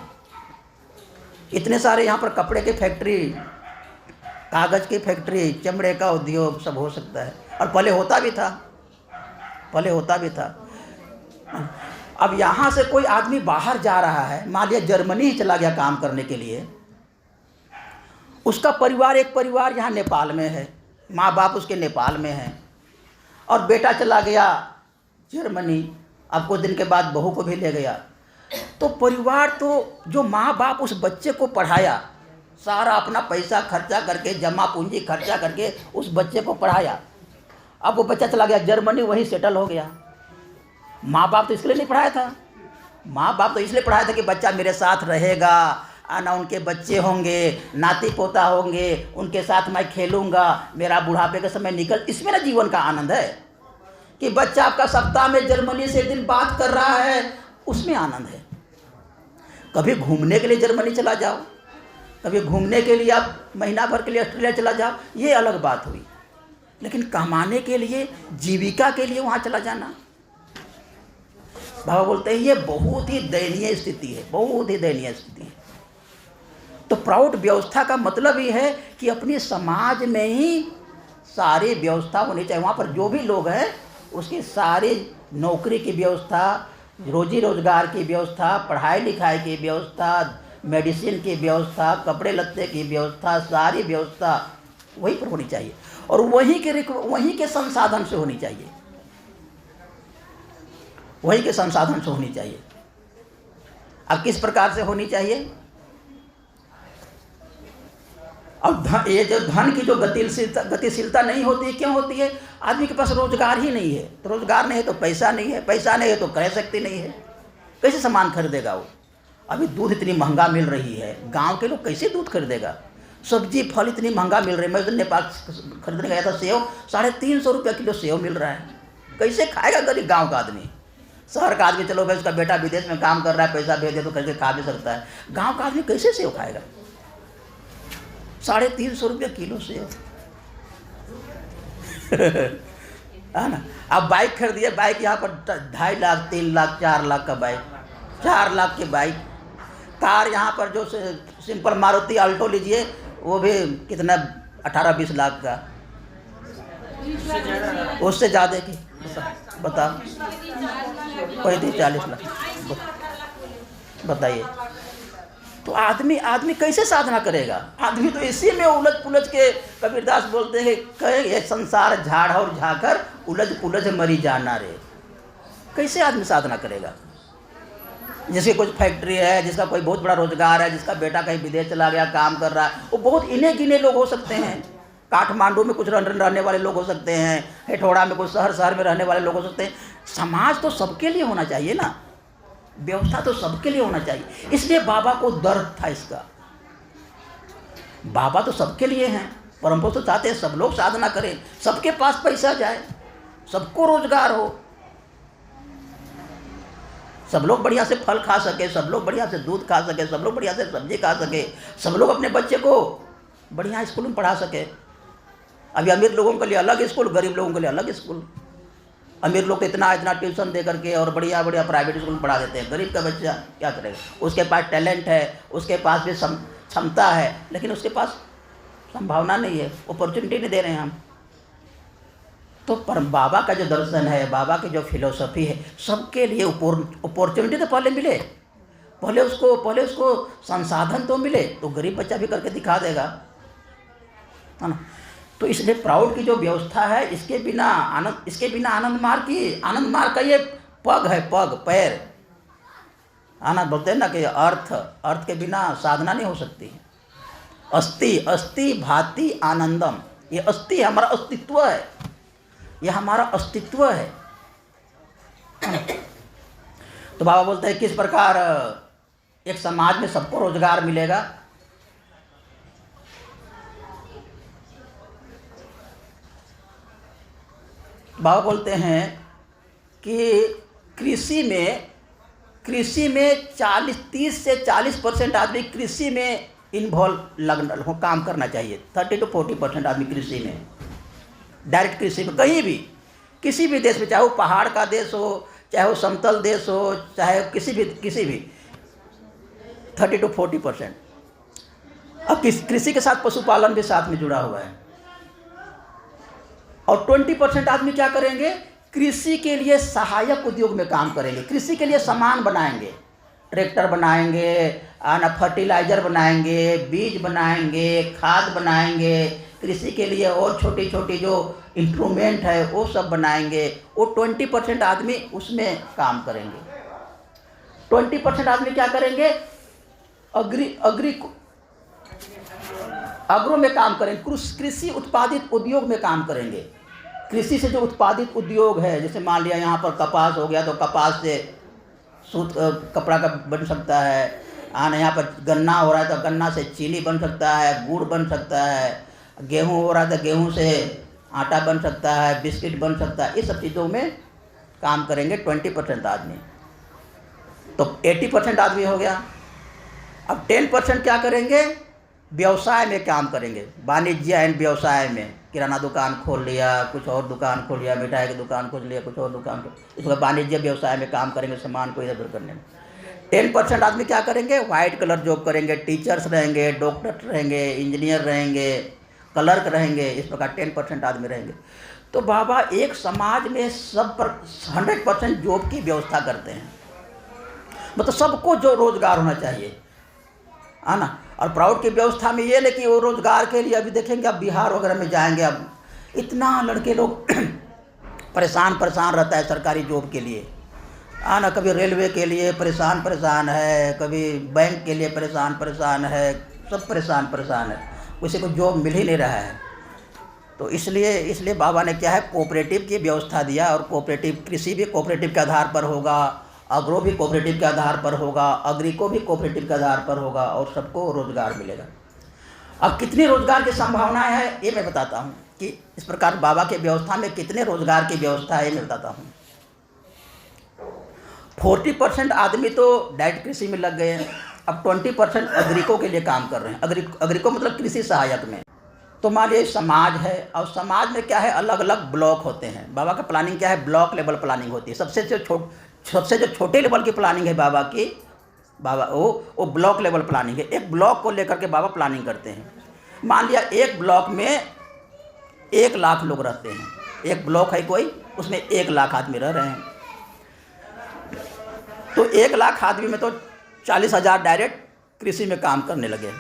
इतने सारे यहाँ पर कपड़े की फैक्ट्री, कागज़ की फैक्ट्री, चमड़े का उद्योग सब हो सकता है। और पहले होता भी था, पहले होता भी था। अब यहाँ से कोई आदमी बाहर जा रहा है, मान लिया जर्मनी ही चला गया काम करने के लिए, उसका परिवार, एक परिवार यहाँ नेपाल में है, माँ बाप उसके नेपाल में हैं, और बेटा चला गया जर्मनी, अब कुछ दिन के बाद बहू को भी ले गया। तो परिवार तो जो माँ बाप उस बच्चे को पढ़ाया, सारा अपना पैसा खर्चा करके, जमा पूंजी खर्चा करके उस बच्चे को पढ़ाया, अब वो बच्चा चला गया जर्मनी, वहीं सेटल हो गया। माँ बाप तो इसलिए नहीं पढ़ाया था, माँ बाप तो इसलिए पढ़ाया था कि बच्चा मेरे साथ रहेगा, आना उनके बच्चे होंगे, नाती पोता होंगे, उनके साथ मैं खेलूँगा, मेरा बुढ़ापे का समय निकल, इसमें ना जीवन का आनंद है। कि बच्चा आपका सप्ताह में जर्मनी से एक दिन बात कर रहा है, उसमें आनंद है। कभी घूमने के लिए जर्मनी चला जाओ, कभी घूमने के लिए आप महीना भर के लिए ऑस्ट्रेलिया चला जाओ, ये अलग बात हुई। लेकिन कमाने के लिए, जीविका के लिए वहाँ चला जाना, बाबा बोलते हैं ये बहुत ही दयनीय स्थिति है, बहुत ही दयनीय स्थिति है। तो प्राउड व्यवस्था का मतलब ये है कि अपने समाज में ही सारी व्यवस्था होनी चाहिए। वहाँ पर जो भी लोग हैं उसकी सारी नौकरी की व्यवस्था, रोजी रोजगार की व्यवस्था, पढ़ाई लिखाई की व्यवस्था, मेडिसिन की व्यवस्था, कपड़े लत्ते की व्यवस्था, सारी व्यवस्था वहीं पर होनी चाहिए, और वहीं के संसाधन से होनी चाहिए, वहीं के संसाधन से होनी चाहिए। अब किस प्रकार से होनी चाहिए? अब ये जो धन की जो गतिशीलता नहीं होती, क्यों होती है? आदमी के पास रोजगार ही नहीं है, तो रोजगार नहीं है तो पैसा नहीं है, पैसा नहीं है तो क्रय शक्ति नहीं है, कैसे सामान खरीदेगा वो? अभी दूध इतनी महंगा मिल रही है, गांव के लोग कैसे दूध खरीदेगा? सब्जी फल इतनी महंगा मिल रही है, मैं उस दिन नेपाल खरीदने गया था, सेव 350 रुपये किलो सेव मिल रहा है, कैसे खाएगा गरीब गाँव का आदमी? शहर का आदमी चलो भाई उसका बेटा विदेश में काम कर रहा है, पैसा भेज दे तो करके खा भी सकता है, गाँव का आदमी कैसे सेव खाएगा? 350 रुपये किलो सेव है ना। अब बाइक खरीदिए, बाइक यहाँ पर 2.5 लाख 3 लाख 4 लाख का बाइक, 4 लाख की बाइक। कार यहाँ पर जो सिंपल मारुति अल्टो लीजिए, वो भी कितना 18-20 लाख का, उससे ज़्यादा की बताओ, 35-40 लाख बताइए। तो आदमी कैसे साधना करेगा? आदमी तो इसी में उलझ पुलझ के, कबीरदास बोलते हैं कहे ये संसार झाड़ और झाकर उलझ पुलझ मरी जाना रे। कैसे आदमी साधना करेगा? जिसकी कुछ फैक्ट्री है, जिसका कोई बहुत बड़ा रोजगार है, जिसका बेटा कहीं विदेश चला गया काम कर रहा है, वो बहुत इने गिने लोग हो सकते हैं। काठमांडू में कुछ रहने वाले लोग हो सकते हैं, हेठौड़ा में कुछ शहर में रहने वाले लोग हो सकते हैं। समाज तो सबके लिए होना चाहिए ना, व्यवस्था तो सबके लिए होना चाहिए। इसलिए बाबा को दर्द था इसका। बाबा तो सबके लिए हैं, परम पुरुष तो चाहते हैं सब लोग साधना करें, सबके पास पैसा जाए, सबको रोजगार हो, सब लोग बढ़िया से फल खा सके, सब लोग बढ़िया से दूध खा सके, सब लोग बढ़िया से सब्जी खा सके, सब लोग अपने बच्चे को बढ़िया स्कूल में पढ़ा सके। अभी अमीर लोगों के लिए अलग स्कूल, गरीब लोगों के लिए अलग स्कूल। अमीर लोग इतना ट्यूशन दे करके और बढ़िया प्राइवेट स्कूल में पढ़ा देते हैं। गरीब का बच्चा क्या करेगा? उसके पास टैलेंट है, उसके पास भी क्षमता है, लेकिन उसके पास संभावना नहीं है, अपॉर्चुनिटी नहीं दे रहे हैं हम। तो पर बाबा का जो दर्शन है, बाबा की जो फिलोसफी है, सबके लिए अपॉर्चुनिटी तो पहले मिले, पहले उसको संसाधन तो मिले, तो गरीब बच्चा भी करके दिखा देगा, है ना। तो इसलिए प्राउड की जो व्यवस्था है, इसके बिना आनंद मार्ग का ये पग है, पैर। आनंद बोलते हैं ना कि अर्थ के बिना साधना नहीं हो सकती। अस्ति भाति आनंदम, ये अस्ति हमारा अस्तित्व है, ये हमारा अस्तित्व है। तो बाबा बोलते हैं किस प्रकार एक समाज में सबको रोजगार मिलेगा। बाबा बोलते हैं कि कृषि में 30 से 40% आदमी कृषि में इन्वॉल्व काम करना चाहिए। 30 to 40% आदमी कृषि में, डायरेक्ट कृषि में, कहीं भी किसी भी देश में, चाहे वो पहाड़ का देश हो, चाहे वो समतल देश हो, चाहे किसी भी 30 to 40%। अब कृषि के साथ पशुपालन भी साथ में जुड़ा हुआ है। और 20% आदमी क्या करेंगे, कृषि के लिए सहायक उद्योग में काम करेंगे, कृषि के लिए सामान बनाएंगे, ट्रैक्टर बनाएंगे, फर्टिलाइजर बनाएंगे, बीज बनाएंगे, खाद बनाएंगे, कृषि के लिए और छोटी छोटी जो इंस्ट्रूमेंट है वो सब बनाएंगे। वो 20% आदमी उसमें काम करेंगे। 20% आदमी क्या करेंगे, अग्रो में काम करेंगे, कृषि उत्पादित उद्योग में काम करेंगे। कृषि से जो उत्पादित उद्योग है, जैसे मान लिया यहाँ पर कपास हो गया तो कपास से सूत कपड़ा का बन सकता है, यहाँ पर गन्ना हो रहा है तो गन्ना से चीनी बन सकता है, गुड़ बन सकता है, गेहूँ हो रहा है तो गेहूँ से आटा बन सकता है, बिस्किट बन सकता है। इस सब चीज़ों में काम करेंगे 20% आदमी। तो 80% आदमी हो गया। अब 10% क्या करेंगे, व्यवसाय में काम करेंगे, वाणिज्य एंड व्यवसाय में, किराना दुकान खोल लिया, कुछ और दुकान खोल लिया, मिठाई की दुकान खोल लिया, कुछ और दुकान खोल, इसमें वाणिज्य व्यवसाय में काम करेंगे, सामान को इधर उधर करने में। 10% आदमी क्या करेंगे, वाइट कलर जॉब करेंगे, टीचर्स रहेंगे, डॉक्टर रहेंगे, इंजीनियर रहेंगे, क्लर्क रहेंगे, इस प्रकार 10% आदमी रहेंगे। तो बाबा एक समाज में सब पर 100% जॉब की व्यवस्था करते हैं, मतलब सबको जो रोजगार होना चाहिए, है ना। और प्राउड की व्यवस्था में ये नहीं कि वो रोजगार के लिए, अभी देखेंगे अब बिहार वगैरह में जाएंगे, अब इतना लड़के लोग परेशान रहता है सरकारी जॉब के लिए, है ना। कभी रेलवे के लिए परेशान है, कभी बैंक के लिए परेशान है, सब परेशान है, किसी को जॉब मिल ही नहीं रहा है। तो इसलिए बाबा ने क्या है, कोऑपरेटिव की व्यवस्था दिया। और कोऑपरेटिव, कृषि भी कोऑपरेटिव के आधार पर होगा, अग्रो भी कोऑपरेटिव के आधार पर होगा, अग्रिको भी कोऑपरेटिव के आधार पर होगा, और सबको रोजगार मिलेगा। अब कितनी रोजगार की संभावनाएं हैं ये मैं बताता हूँ, कि इस प्रकार बाबा के व्यवस्था में कितने रोजगार की व्यवस्था है ये मैं बताता हूँ। 40% आदमी तो डायरेक्ट कृषि में लग गए हैं। अब 20% अग्रिको के लिए काम कर रहे हैं। अग्रिको मतलब कृषि सहायक में। तो मान लीजिए समाज है, और समाज में क्या है, अलग अलग ब्लॉक होते हैं। बाबा का प्लानिंग क्या है, ब्लॉक लेवल प्लानिंग होती है। सबसे जो छोटे लेवल की प्लानिंग है बाबा की, वो ब्लॉक लेवल प्लानिंग है। एक ब्लॉक को लेकर के बाबा प्लानिंग करते हैं। मान लिया एक ब्लॉक में 1 लाख लोग रहते हैं, एक ब्लॉक है कोई, उसमें 1 लाख आदमी रह रहे हैं। तो 1 लाख आदमी में तो 40,000 डायरेक्ट कृषि में काम करने लगे,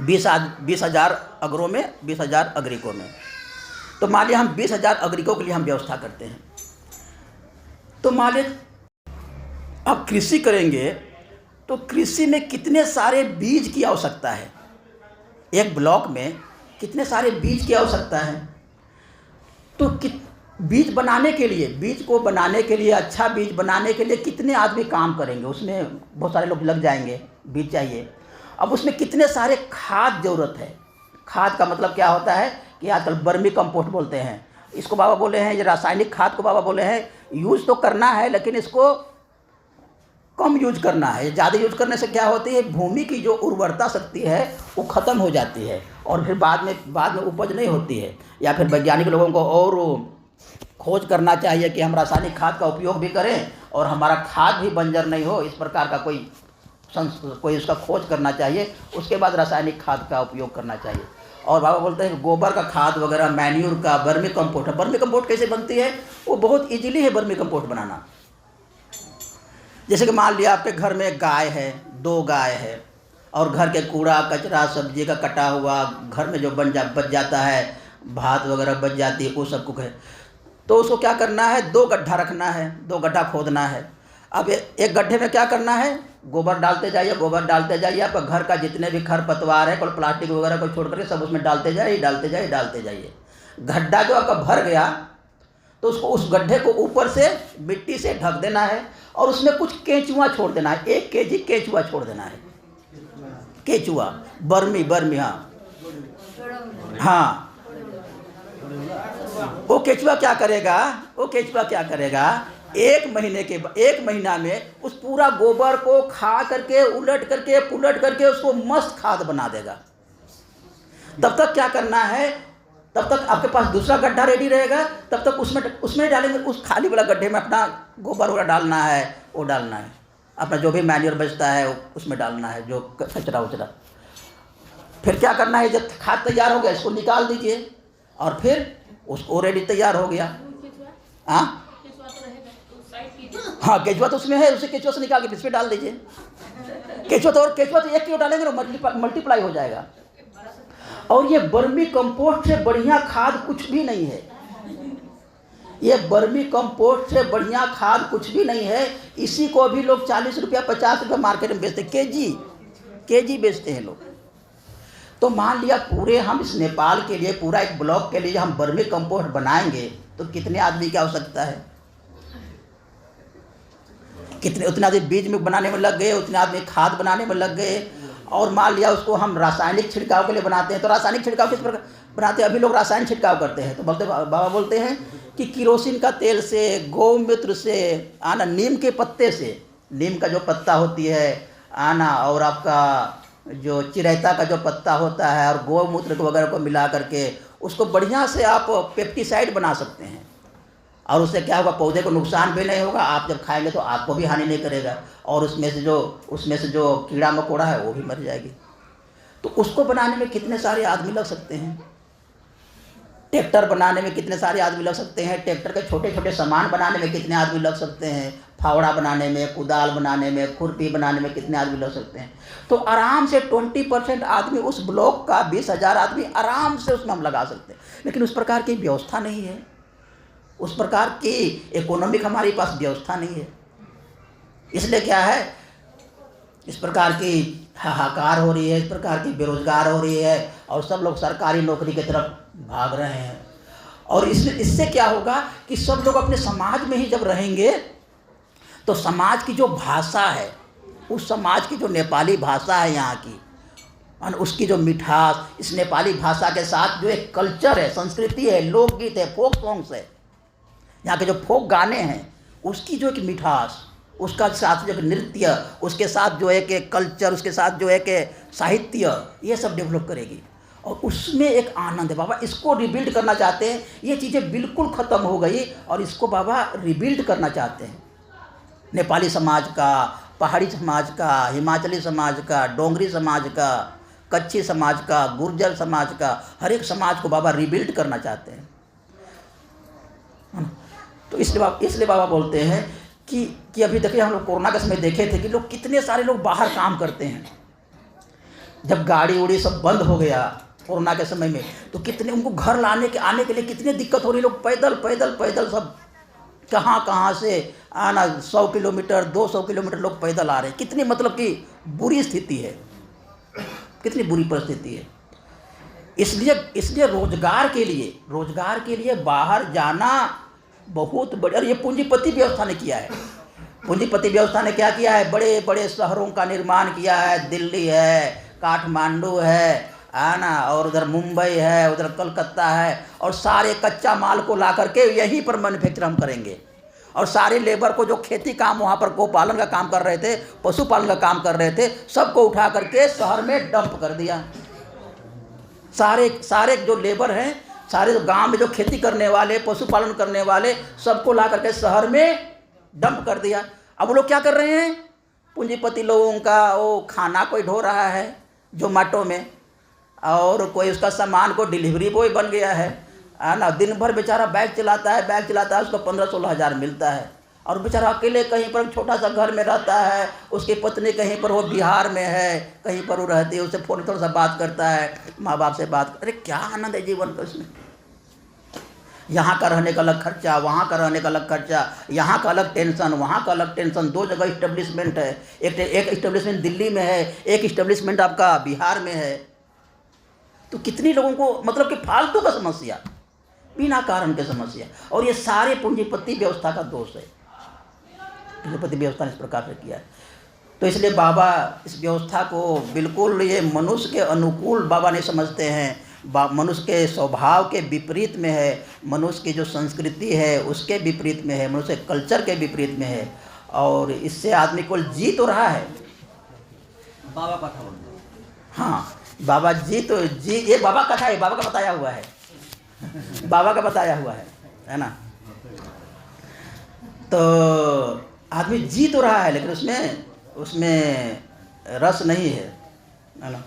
20,000 अग्रो में, 20,000 अग्रिको में। तो मान लिया हम 20,000 अग्रिको के लिए हम व्यवस्था करते हैं। तो मान लीजिए अब कृषि करेंगे तो कृषि में कितने सारे बीज की आवश्यकता है, एक ब्लॉक में कितने सारे बीज की आवश्यकता है। तो बीज बनाने के लिए, अच्छा बीज बनाने के लिए कितने आदमी काम करेंगे, उसमें बहुत सारे लोग लग जाएंगे, बीज चाहिए। अब उसमें कितने सारे खाद ज़रूरत है। खाद का मतलब क्या होता है कि आजकल वर्मी कंपोस्ट बोलते हैं इसको, बाबा बोले हैं, ये रासायनिक खाद को बाबा बोले हैं यूज़ तो करना है, लेकिन इसको कम यूज करना है। ज़्यादा यूज करने से क्या होती है, भूमि की जो उर्वरता शक्ति है वो ख़त्म हो जाती है, और फिर बाद में उपज नहीं होती है। या फिर वैज्ञानिक लोगों को और खोज करना चाहिए कि हम रासायनिक खाद का उपयोग भी करें और हमारा खाद भी बंजर नहीं हो, इस प्रकार का कोई उसका खोज करना चाहिए। उसके बाद रासायनिक खाद का उपयोग करना चाहिए। और बाबा बोलते हैं गोबर का खाद वगैरह, मैन्यूर का, वर्मी कंपोस्ट है। वर्मी कंपोस्ट कैसे बनती है, वो बहुत इजीली है वर्मी कंपोस्ट बनाना। जैसे कि मान लिया आपके घर में गाय है, 2 गाय है, और घर के कूड़ा कचरा सब्जी का कटा हुआ घर में जो बच जाता है, भात वगैरह बच जाती है, वो सब कुछ है। तो उसको क्या करना है, 2 गड्ढा रखना है, 2 गड्ढा खोदना है। अब एक गड्ढे में क्या करना है, गोबर डालते जाइए। आपका घर का जितने भी खरपतवार है, कोई प्लास्टिक वगैरह को छोड़ करके सब उसमें डालते जाइए। गड्ढा जो आपका भर गया तो उसको, उस गड्ढे को ऊपर से मिट्टी से ढक देना है, और उसमें कुछ केंचुआ छोड़ देना है, 1 केजी केंचुआ छोड़ देना है। केंचुआ, बर्मी, हाँ। वो केंचुआ क्या करेगा, एक महीना में उस पूरा गोबर को खा करके उलट करके पुलट करके उसको मस्त खाद बना देगा। तब तक क्या करना है, तब तक आपके पास दूसरा गड्ढा रेडी रहेगा, तब तक उसमें डालेंगे, उस खाली वाला गड्ढे में अपना गोबर वगैरह डालना है, वो डालना है, अपना जो भी मैन्योर बचता है उसमें डालना है, जो कचरा उचरा। फिर क्या करना है, जब खाद तैयार हो गया इसको निकाल दीजिए और फिर उसको रेडी तैयार हो गया। हाँ हाँ, केचुआ तो उसमें है, उसे केचुआ से निकाल के इस पे डाल दीजिए। केचुआ तो 1 किलो डालेंगे ना मल्टीप्लाई हो जाएगा। और ये वर्मी कंपोस्ट से बढ़िया खाद कुछ भी नहीं है, ये वर्मी कंपोस्ट से बढ़िया खाद कुछ भी नहीं है। इसी को भी लोग 40 रुपया 50 रुपया मार्केट में बेचते, केजी बेचते हैं लोग। तो मान लिया पूरे हम इस नेपाल के लिए, पूरा एक ब्लॉक के लिए हम वर्मी कंपोस्ट बनाएंगे तो कितने आदमी की आवश्यकता है, उतने आदमी बीज में बनाने में लग गए, उतने आदमी खाद बनाने में लग गए। और मान लिया उसको हम रासायनिक छिड़काव के लिए बनाते हैं, तो रासायनिक छिड़काव किस प्रकार बनाते हैं, अभी लोग रासायनिक छिड़काव करते हैं। तो बाबा बोलते हैं कि किरोसिन का तेल से, गौमूत्र से, आना नीम के पत्ते से, नीम का जो पत्ता होती है आना, और आपका जो चिरैता का जो पत्ता होता है, और गौमूत्र वगैरह को मिला करके उसको बढ़िया से आप पेस्टिसाइड बना सकते हैं। और उससे क्या होगा, पौधे को नुकसान भी नहीं होगा, आप जब खाएंगे तो आपको भी हानि नहीं करेगा, और उसमें से जो कीड़ा मकोड़ा है वो भी मर जाएगी। तो उसको बनाने में कितने सारे आदमी लग सकते हैं, ट्रैक्टर बनाने में कितने सारे आदमी लग सकते हैं, ट्रैक्टर के छोटे छोटे सामान बनाने में कितने आदमी लग सकते हैं, फावड़ा बनाने में, कुदाल बनाने में, खुरपी बनाने में कितने आदमी लग सकते हैं। तो आराम से 20% आदमी उस ब्लॉक का 20,000 आदमी आराम से उसमें हम लगा सकते हैं। लेकिन उस प्रकार की व्यवस्था नहीं है, उस प्रकार की इकोनॉमिक हमारे पास व्यवस्था नहीं है। इसलिए क्या है, इस प्रकार की हाहाकार हो रही है, इस प्रकार की बेरोजगार हो रही है, और सब लोग सरकारी नौकरी की तरफ भाग रहे हैं। और इससे क्या होगा कि सब लोग अपने समाज में ही जब रहेंगे तो समाज की जो भाषा है, उस समाज की जो नेपाली भाषा है यहाँ की, और उसकी जो मिठास, इस नेपाली भाषा के साथ जो एक कल्चर है, संस्कृति है, लोकगीत है, फोक सॉन्ग्स है, यहाँ के जो फोक गाने हैं, उसकी जो एक मिठास, उसका साथ जो एक नृत्य, उसके साथ जो एक कल्चर, उसके साथ जो एक साहित्य, ये सब डेवलप करेगी। और उसमें एक आनंद है। बाबा इसको रिबिल्ड करना चाहते हैं, ये चीज़ें बिल्कुल ख़त्म हो गई और इसको बाबा रिबिल्ड करना चाहते हैं। नेपाली समाज का, पहाड़ी समाज का, हिमाचली समाज का, डोंगरी समाज का, कच्छी समाज का, गुर्जर समाज का, हर एक समाज को बाबा रिबिल्ड करना चाहते हैं। तो इसलिए बाबा बोलते हैं कि अभी देखिए, हम लोग कोरोना के समय देखे थे कि लोग कितने सारे लोग बाहर काम करते हैं। जब गाड़ी उड़ी सब बंद हो गया कोरोना के समय में, तो कितने उनको घर आने के लिए कितनी दिक्कत हो रही। लोग पैदल सब कहाँ से आना, 100 किलोमीटर 200 किलोमीटर लोग पैदल आ रहे हैं। कितनी मतलब कि बुरी स्थिति है, कितनी बुरी परिस्थिति है। इसलिए रोजगार के लिए बाहर जाना बहुत बड़ी, और ये पूंजीपति व्यवस्था ने किया है। पूंजीपति व्यवस्था ने क्या किया है, बड़े बड़े शहरों का निर्माण किया है। दिल्ली है, काठमांडू है ना, और उधर मुंबई है, उधर कलकत्ता है, और सारे कच्चा माल को ला करके यहीं पर मैन्युफैक्चर हम करेंगे। और सारे लेबर को जो खेती काम वहाँ पर गोपालन का काम कर रहे थे, पशुपालन का काम कर रहे थे, सबको उठा करके शहर में डंप कर दिया। सारे जो लेबर हैं, सारे गांव में जो खेती करने वाले, पशुपालन करने वाले, सबको ला करके शहर में डंप कर दिया। अब वो लोग क्या कर रहे हैं, पूंजीपति लोगों का वो खाना कोई ढो रहा है जोमेटो में, और कोई उसका सामान को डिलीवरी बॉय बन गया है ना। दिन भर बेचारा बैग चलाता है, उसको 15-16 हज़ार मिलता है, और बेचारा अकेले कहीं पर छोटा सा घर में रहता है। उसकी पत्नी कहीं पर वो बिहार में है, कहीं पर वो रहती है, उससे फ़ोन थोड़ा सा बात करता है, माँ बाप से बात। अरे क्या आनंद है जीवन का उसमें। यहाँ का रहने का अलग खर्चा, वहाँ का रहने का अलग खर्चा, यहाँ का अलग टेंशन, वहाँ का अलग टेंशन। 2 जगह इस्टेब्लिशमेंट है, एक इस्टेब्लिशमेंट दिल्ली में है, एक इस्टेब्लिशमेंट आपका बिहार में है। तो कितनी लोगों को मतलब कि फालतू का समस्या, बिना कारण के समस्या, और ये सारे पूंजीपति व्यवस्था का दोष है। पूंजीपति व्यवस्था ने इस प्रकार से किया है। तो इसलिए बाबा इस व्यवस्था को बिल्कुल ये मनुष्य के अनुकूल बाबा नहीं समझते हैं, मनुष्य के स्वभाव के विपरीत में है, मनुष्य की जो संस्कृति है उसके विपरीत में है, मनुष्य कल्चर के विपरीत में है, और इससे आदमी को जी तो रहा है। बाबा कथा बोलते हैं। हाँ, बाबा जी तो जी, ये बाबा कथा है, बाबा का बताया हुआ है, बाबा का बताया हुआ है ना। तो आदमी जी तो रहा है लेकिन उसमें रस नहीं है ना।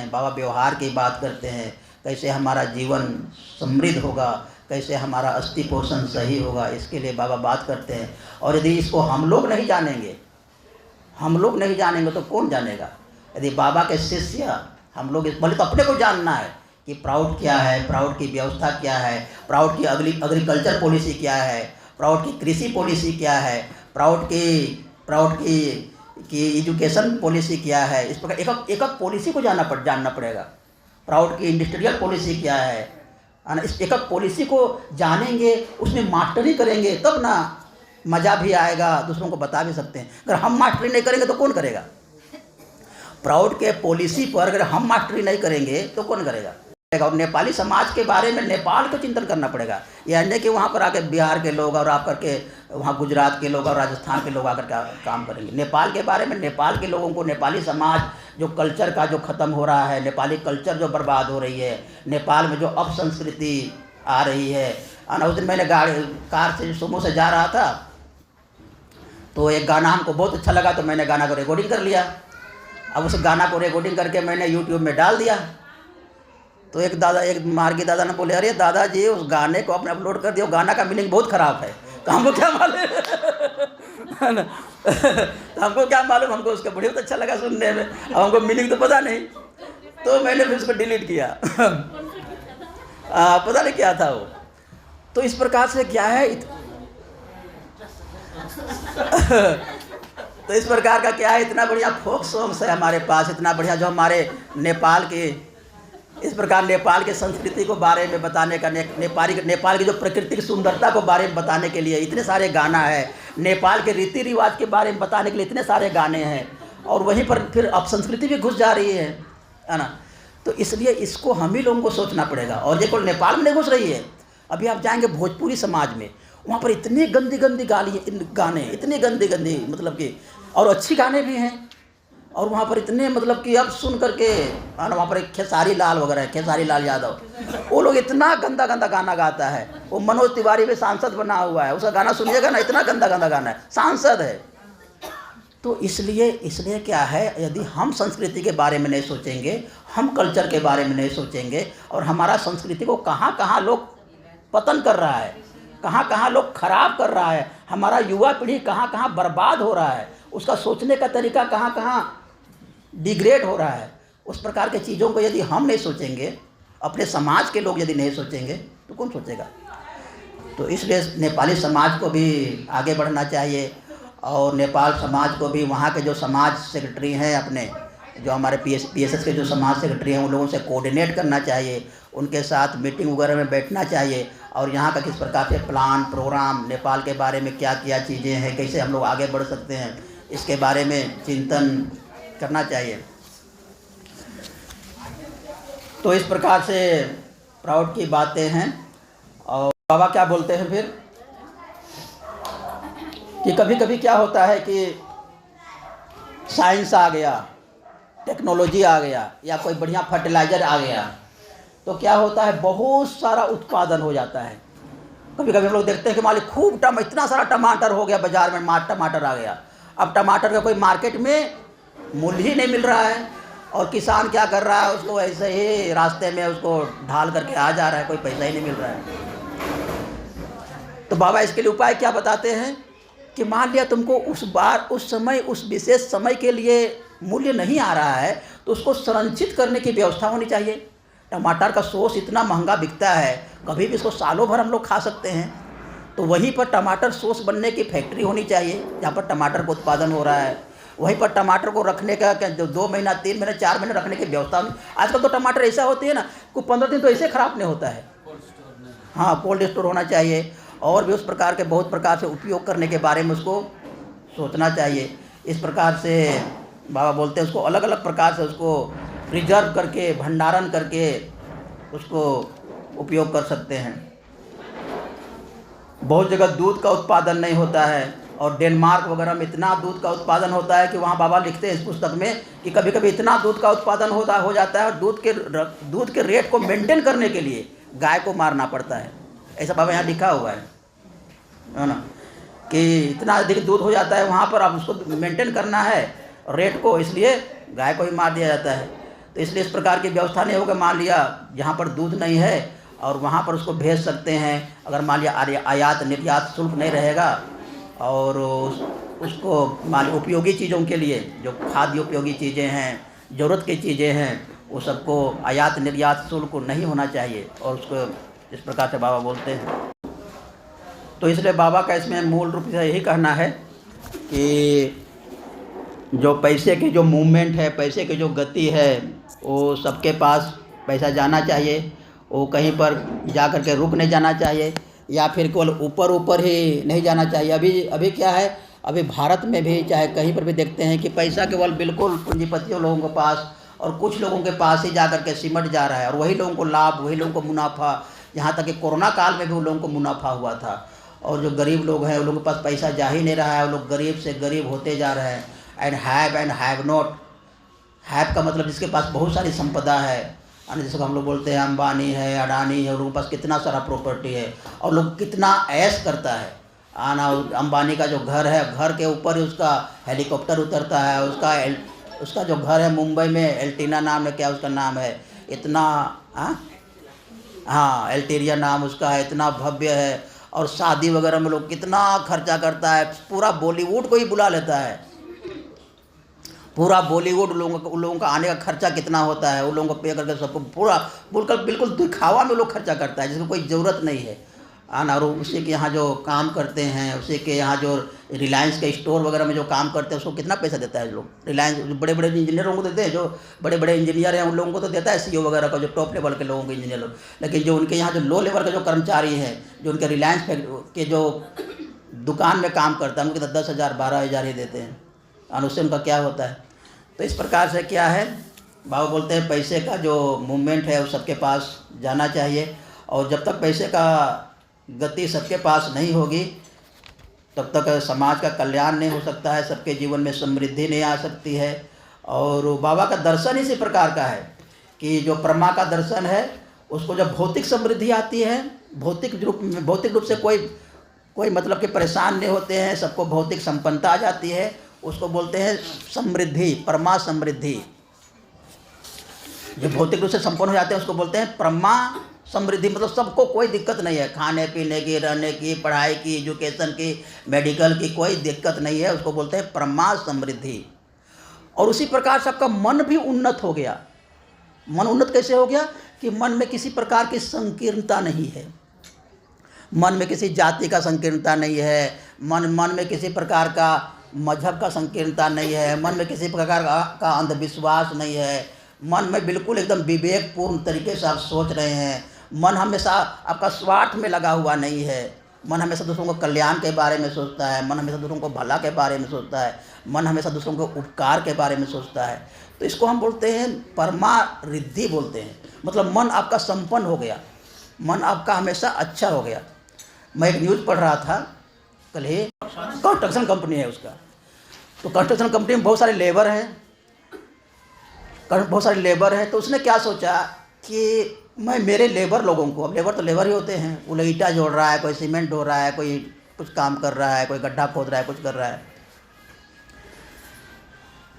बाबा व्यवहार की बात करते हैं, कैसे हमारा जीवन समृद्ध होगा, कैसे हमारा अस्थि पोषण सही होगा, इसके लिए बाबा बात करते हैं। और यदि इसको हम लोग नहीं जानेंगे तो कौन जानेगा। यदि बाबा के शिष्य हम लोग, भले तो अपने को जानना है कि प्राउड क्या है, प्राउड की व्यवस्था क्या है, प्राउड की एग्रीकल्चर पॉलिसी क्या है, प्राउड की कृषि पॉलिसी क्या है, प्राउड की एजुकेशन पॉलिसी क्या है। इस प्रकार एक पॉलिसी को जानना पड़ेगा। प्राउड की इंडस्ट्रियल पॉलिसी क्या है ना। इस एक पॉलिसी को जानेंगे, उसमें मास्टरी करेंगे तब ना मज़ा भी आएगा, दूसरों को बता भी सकते हैं। अगर हम मास्टरी नहीं करेंगे तो कौन करेगा। प्राउड के पॉलिसी पर अगर हम मास्टरी नहीं करेंगे तो कौन करेगा। और नेपाली समाज के बारे में नेपाल को चिंतन करना पड़ेगा। ये अन्य कि वहाँ पर आके बिहार के लोग और आकर के वहाँ गुजरात के लोग और राजस्थान के लोग आकर के काम करेंगे। नेपाल के बारे में, नेपाल के लोगों को, नेपाली समाज जो कल्चर का जो ख़त्म हो रहा है, नेपाली कल्चर जो बर्बाद हो रही है, नेपाल में जो अपसंस्कृति आ रही है। उस दिन मैंने कार से सुमो से जा रहा था तो एक गाना हमको बहुत अच्छा लगा, तो मैंने गाना को रिकॉर्डिंग कर लिया। अब उस गाना को रिकॉर्डिंग करके मैंने यूट्यूब में डाल दिया। तो एक मार्गी दादा ने बोले, अरे दादाजी उस गाने को आपने अपलोड कर दिया, गाना का मीनिंग बहुत ख़राब है। तो हमको क्या मालूम है ना, तो हमको क्या मालूम, हमको उसका बहुत अच्छा लगा सुनने में, अब हमको मीनिंग तो पता नहीं, तो मैंने फिर उसको डिलीट किया। पता नहीं क्या था वो। तो इस प्रकार से क्या है तो इस प्रकार का क्या है, इतना बढ़िया फोक सॉन्ग्स है हमारे पास, इतना बढ़िया जो हमारे नेपाल के, इस प्रकार नेपाल के संस्कृति को बारे में बताने का, नेपाल की जो प्राकृतिक सुंदरता को बारे में बताने के लिए इतने सारे गाना है, नेपाल के रीति रिवाज के बारे में बताने के लिए इतने सारे गाने हैं, और वहीं पर फिर अब संस्कृति भी घुस जा रही है ना। तो इसलिए इसको हम ही लोगों को सोचना पड़ेगा। और ये कोई नेपाल में नहीं घुस रही है, अभी आप जाएंगे भोजपुरी समाज में, वहाँ पर इतनी गंदी गाने, इतने गंदी मतलब कि, और अच्छी गाने भी हैं, और वहाँ पर इतने मतलब कि अब सुन करके वहाँ पर एक खेसारी लाल वगैरह है, खेसारी लाल यादव, वो लोग इतना गंदा गाना गाता है। वो मनोज तिवारी भी सांसद बना हुआ है, उसका गाना सुनिएगा ना, इतना गंदा गाना है, सांसद है। तो इसलिए क्या है, यदि हम संस्कृति के बारे में नहीं सोचेंगे, हम कल्चर के बारे में नहीं सोचेंगे, और हमारा संस्कृति को कहाँ लोग पतन कर रहा है, कहाँ लोग खराब कर रहा है, हमारा युवा पीढ़ी कहाँ बर्बाद हो रहा है, उसका सोचने का तरीका कहाँ डिग्रेड हो रहा है, उस प्रकार के चीज़ों को यदि हम नहीं सोचेंगे, अपने समाज के लोग यदि नहीं सोचेंगे तो कौन सोचेगा। तो इसलिए नेपाली समाज को भी आगे बढ़ना चाहिए, और नेपाल समाज को भी वहाँ के जो समाज सेक्रेटरी हैं, अपने जो हमारे PSS के जो समाज सेक्रेटरी हैं, उन लोगों से कोऑर्डिनेट करना चाहिए, उनके साथ मीटिंग वगैरह में बैठना चाहिए, और यहाँ का किस प्रकार से प्लान प्रोग्राम, नेपाल के बारे में क्या चीज़ें हैं, कैसे हम लोग आगे बढ़ सकते हैं, इसके बारे में चिंतन करना चाहिए। तो इस प्रकार से प्राउड की बातें हैं। और बाबा क्या बोलते हैं फिर, कि कभी क्या होता है कि साइंस आ गया, टेक्नोलॉजी आ गया, या कोई बढ़िया फर्टिलाइज़र आ गया, तो क्या होता है, बहुत सारा उत्पादन हो जाता है। कभी हम लोग देखते हैं कि मान ली खूब इतना सारा टमाटर हो गया, बाज़ार में टमाटर आ गया। अब टमाटर का कोई मार्केट में मूल्य ही नहीं मिल रहा है, और किसान क्या कर रहा है, उसको ऐसे ही रास्ते में उसको ढाल करके आ जा रहा है, कोई पैसा ही नहीं मिल रहा है। तो बाबा इसके लिए उपाय क्या बताते हैं, कि मान लिया तुमको उस विशेष समय के लिए मूल्य नहीं आ रहा है, तो उसको संरक्षित करने की व्यवस्था होनी चाहिए। टमाटर का सॉस इतना महंगा बिकता है, कभी भी इसको सालों भर हम लोग खा सकते हैं। तो वहीं पर टमाटर सॉस बनने की फैक्ट्री होनी चाहिए, जहाँ पर टमाटर का उत्पादन हो रहा है। वहीं पर टमाटर को रखने का 2 महीना 3 महीने 4 महीने रखने की व्यवस्था। आजकल तो टमाटर ऐसा होती है ना, कुछ 15 दिन तो ऐसे ख़राब नहीं होता है। हाँ, कोल्ड स्टोर होना चाहिए, और भी उस प्रकार के बहुत प्रकार से उपयोग करने के बारे में उसको सोचना चाहिए। इस प्रकार से बाबा बोलते हैं, उसको अलग अलग प्रकार से उसको प्रिजर्व करके, भंडारण करके उसको उपयोग कर सकते हैं। बहुत जगह दूध का उत्पादन नहीं होता है और डेनमार्क वगैरह में इतना दूध का उत्पादन होता है कि वहाँ बाबा लिखते हैं इस पुस्तक में कि कभी कभी इतना दूध का उत्पादन हो जाता है और दूध के रेट को मेंटेन करने के लिए गाय को मारना पड़ता है। ऐसा बाबा यहाँ लिखा हुआ है ना, कि इतना अधिक दूध हो जाता है वहाँ पर, अब उसको मेंटेन करना है रेट को, इसलिए गाय को ही मार दिया जाता है। तो इसलिए इस प्रकार की व्यवस्था नहीं होगा। मान लिया जहाँ पर दूध नहीं है और वहाँ पर उसको भेज सकते हैं, अगर मान लिया आयात निर्यात शुल्क नहीं रहेगा और उसको मान उपयोगी चीज़ों के लिए, जो खाद्य उपयोगी चीज़ें हैं, ज़रूरत की चीज़ें हैं, वो सबको आयात निर्यात शुल्क नहीं होना चाहिए, और उसको इस प्रकार से बाबा बोलते हैं। तो इसलिए बाबा का इसमें मूल रूप से यही कहना है कि जो पैसे की जो मूवमेंट है, पैसे की जो गति है, वो सबके पास पैसा जाना चाहिए, वो कहीं पर जा कर के रुक नहीं जाना चाहिए, या फिर केवल ऊपर ऊपर ही नहीं जाना चाहिए। अभी क्या है, अभी भारत में भी चाहे कहीं पर भी देखते हैं कि पैसा केवल बिल्कुल पूंजीपतियों लोगों के पास और कुछ लोगों के पास ही जा कर के सिमट जा रहा है, और वही लोगों को लाभ, वही लोगों को मुनाफा। यहाँ तक कि कोरोना काल में भी उन लोगों को मुनाफा हुआ था, और जो गरीब लोग हैं उन लोगों के पास पैसा जा ही नहीं रहा है, वो लोग गरीब से गरीब होते जा रहे हैं। एंड हैव नॉट, हैव का मतलब जिसके पास बहुत सारी संपदा है, जैसे हम लोग बोलते हैं अंबानी है, अडानी है, उन लोगों के पास कितना सारा प्रॉपर्टी है और लोग कितना ऐश करता है। अंबानी का जो घर है, घर के ऊपर ही उसका हेलीकॉप्टर उतरता है, उसका जो घर है मुंबई में, एल्टीना नाम है, क्या उसका नाम है, इतना हाँ एल्टीरिया नाम उसका है, इतना भव्य है। और शादी वगैरह में लोग कितना खर्चा करता है, पूरा बॉलीवुड को ही बुला लेता है, पूरा बॉलीवुड उन लोगों का आने का खर्चा कितना होता है, उन लोगों को पे करके सबको पूरा बिल्कुल दिखावा में लोग खर्चा करता है, जिसको कोई ज़रूरत नहीं है। और उसी के यहाँ जो काम करते हैं, उसी के यहाँ जो रिलायंस के स्टोर वगैरह में जो काम करते हैं, उसको कितना पैसा देता है लोग। रिलायंस बड़े बड़े इंजीनियरों को देते हैं, जो बड़े बड़े इंजीनियर हैं उन लोगों को तो देता है, सीईओ वगैरह का, जो टॉप लेवल के लोगों को इंजीनियर लोग। लेकिन जो उनके यहाँ जो लो लेवल के जो कर्मचारी हैं, जो उनके रिलायंस के जो दुकान में काम करता है, उनके 10,000 12,000 ही देते हैं, और उससे उनका क्या होता है। तो इस प्रकार से क्या है, बाबा बोलते हैं पैसे का जो मूवमेंट है वो सबके पास जाना चाहिए, और जब तक पैसे का गति सबके पास नहीं होगी तब तक समाज का कल्याण नहीं हो सकता है, सबके जीवन में समृद्धि नहीं आ सकती है। और बाबा का दर्शन इसी प्रकार का है कि जो ब्रह्मा का दर्शन है, उसको जब भौतिक समृद्धि आती है, भौतिक रूप से कोई मतलब कि परेशान नहीं होते हैं, सबको भौतिक संपन्नता आ जाती है, उसको बोलते हैं समृद्धि, परमा समृद्धि। जो भौतिक रूप से संपन्न हो जाते हैं उसको बोलते हैं परमा समृद्धि, मतलब सबको कोई दिक्कत नहीं है, खाने पीने की, रहने की, पढ़ाई की, एजुकेशन की, मेडिकल की कोई दिक्कत नहीं है, उसको बोलते हैं परमा समृद्धि। और उसी प्रकार सबका मन भी उन्नत हो गया। मन उन्नत कैसे हो गया कि मन में किसी प्रकार की संकीर्णता नहीं है, मन में किसी जाति का संकीर्णता नहीं है, मन में किसी प्रकार का मजहब का संकीर्णता नहीं है, मन में किसी प्रकार का अंधविश्वास नहीं है, मन में बिल्कुल एकदम विवेकपूर्ण तरीके से आप सोच रहे हैं। मन हमेशा आपका स्वार्थ में लगा हुआ नहीं है, मन हमेशा दूसरों को कल्याण के बारे में सोचता है, मन हमेशा दूसरों को भला के बारे में सोचता है, मन हमेशा दूसरों को उपकार के बारे में सोचता है। तो इसको हम बोलते हैं परमा रिद्धि बोलते हैं, मतलब मन आपका संपन्न हो गया, मन आपका हमेशा अच्छा हो गया। मैं एक न्यूज़ पढ़ रहा था कल ही, कंस्ट्रक्शन कंपनी है उसका, तो कंस्ट्रक्शन कंपनी में बहुत सारे लेबर हैं, तो उसने क्या सोचा कि मैं मेरे लेबर लोगों को, अब लेबर तो लेबर ही होते हैं, वो लोग ईंटा जोड़ रहा है, कोई सीमेंट ढो रहा है, कोई कुछ काम कर रहा है, कोई गड्ढा खोद रहा है, कुछ कर रहा है,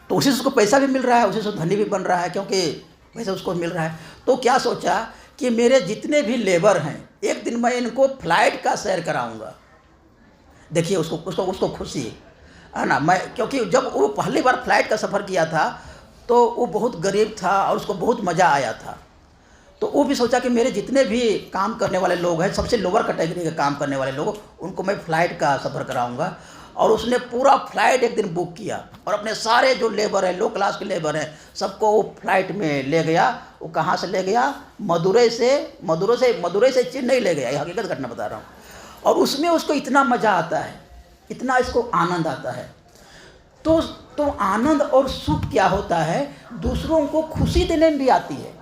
तो उसी से उसको पैसा भी मिल रहा है, उसी से धनी भी बन रहा है, क्योंकि पैसा उसको मिल रहा है। तो क्या सोचा कि मेरे जितने भी लेबर हैं, एक दिन मैं इनको फ्लाइट का सैर कराऊंगा। देखिए उसको खुशी है ना। मैं क्योंकि जब वो पहली बार फ्लाइट का सफ़र किया था तो वो बहुत गरीब था और उसको बहुत मज़ा आया था, तो वो भी सोचा कि मेरे जितने भी काम करने वाले लोग हैं, सबसे लोअर कैटेगरी के काम करने वाले लोग, उनको मैं फ़्लाइट का सफ़र कराऊंगा। और उसने पूरा फ्लाइट एक दिन बुक किया और अपने सारे जो लेबर हैं, लो क्लास के लेबर हैं, सबको वो फ्लाइट में ले गया। वो कहाँ से ले गया? मदुरई से चेन्नई ले गया, ये हकीकत घटना बता रहा हूँ। और उसमें उसको इतना मज़ा आता है, इतना इसको आनंद आता है तो आनंद और सुख क्या होता है, दूसरों को खुशी देने में भी आती है।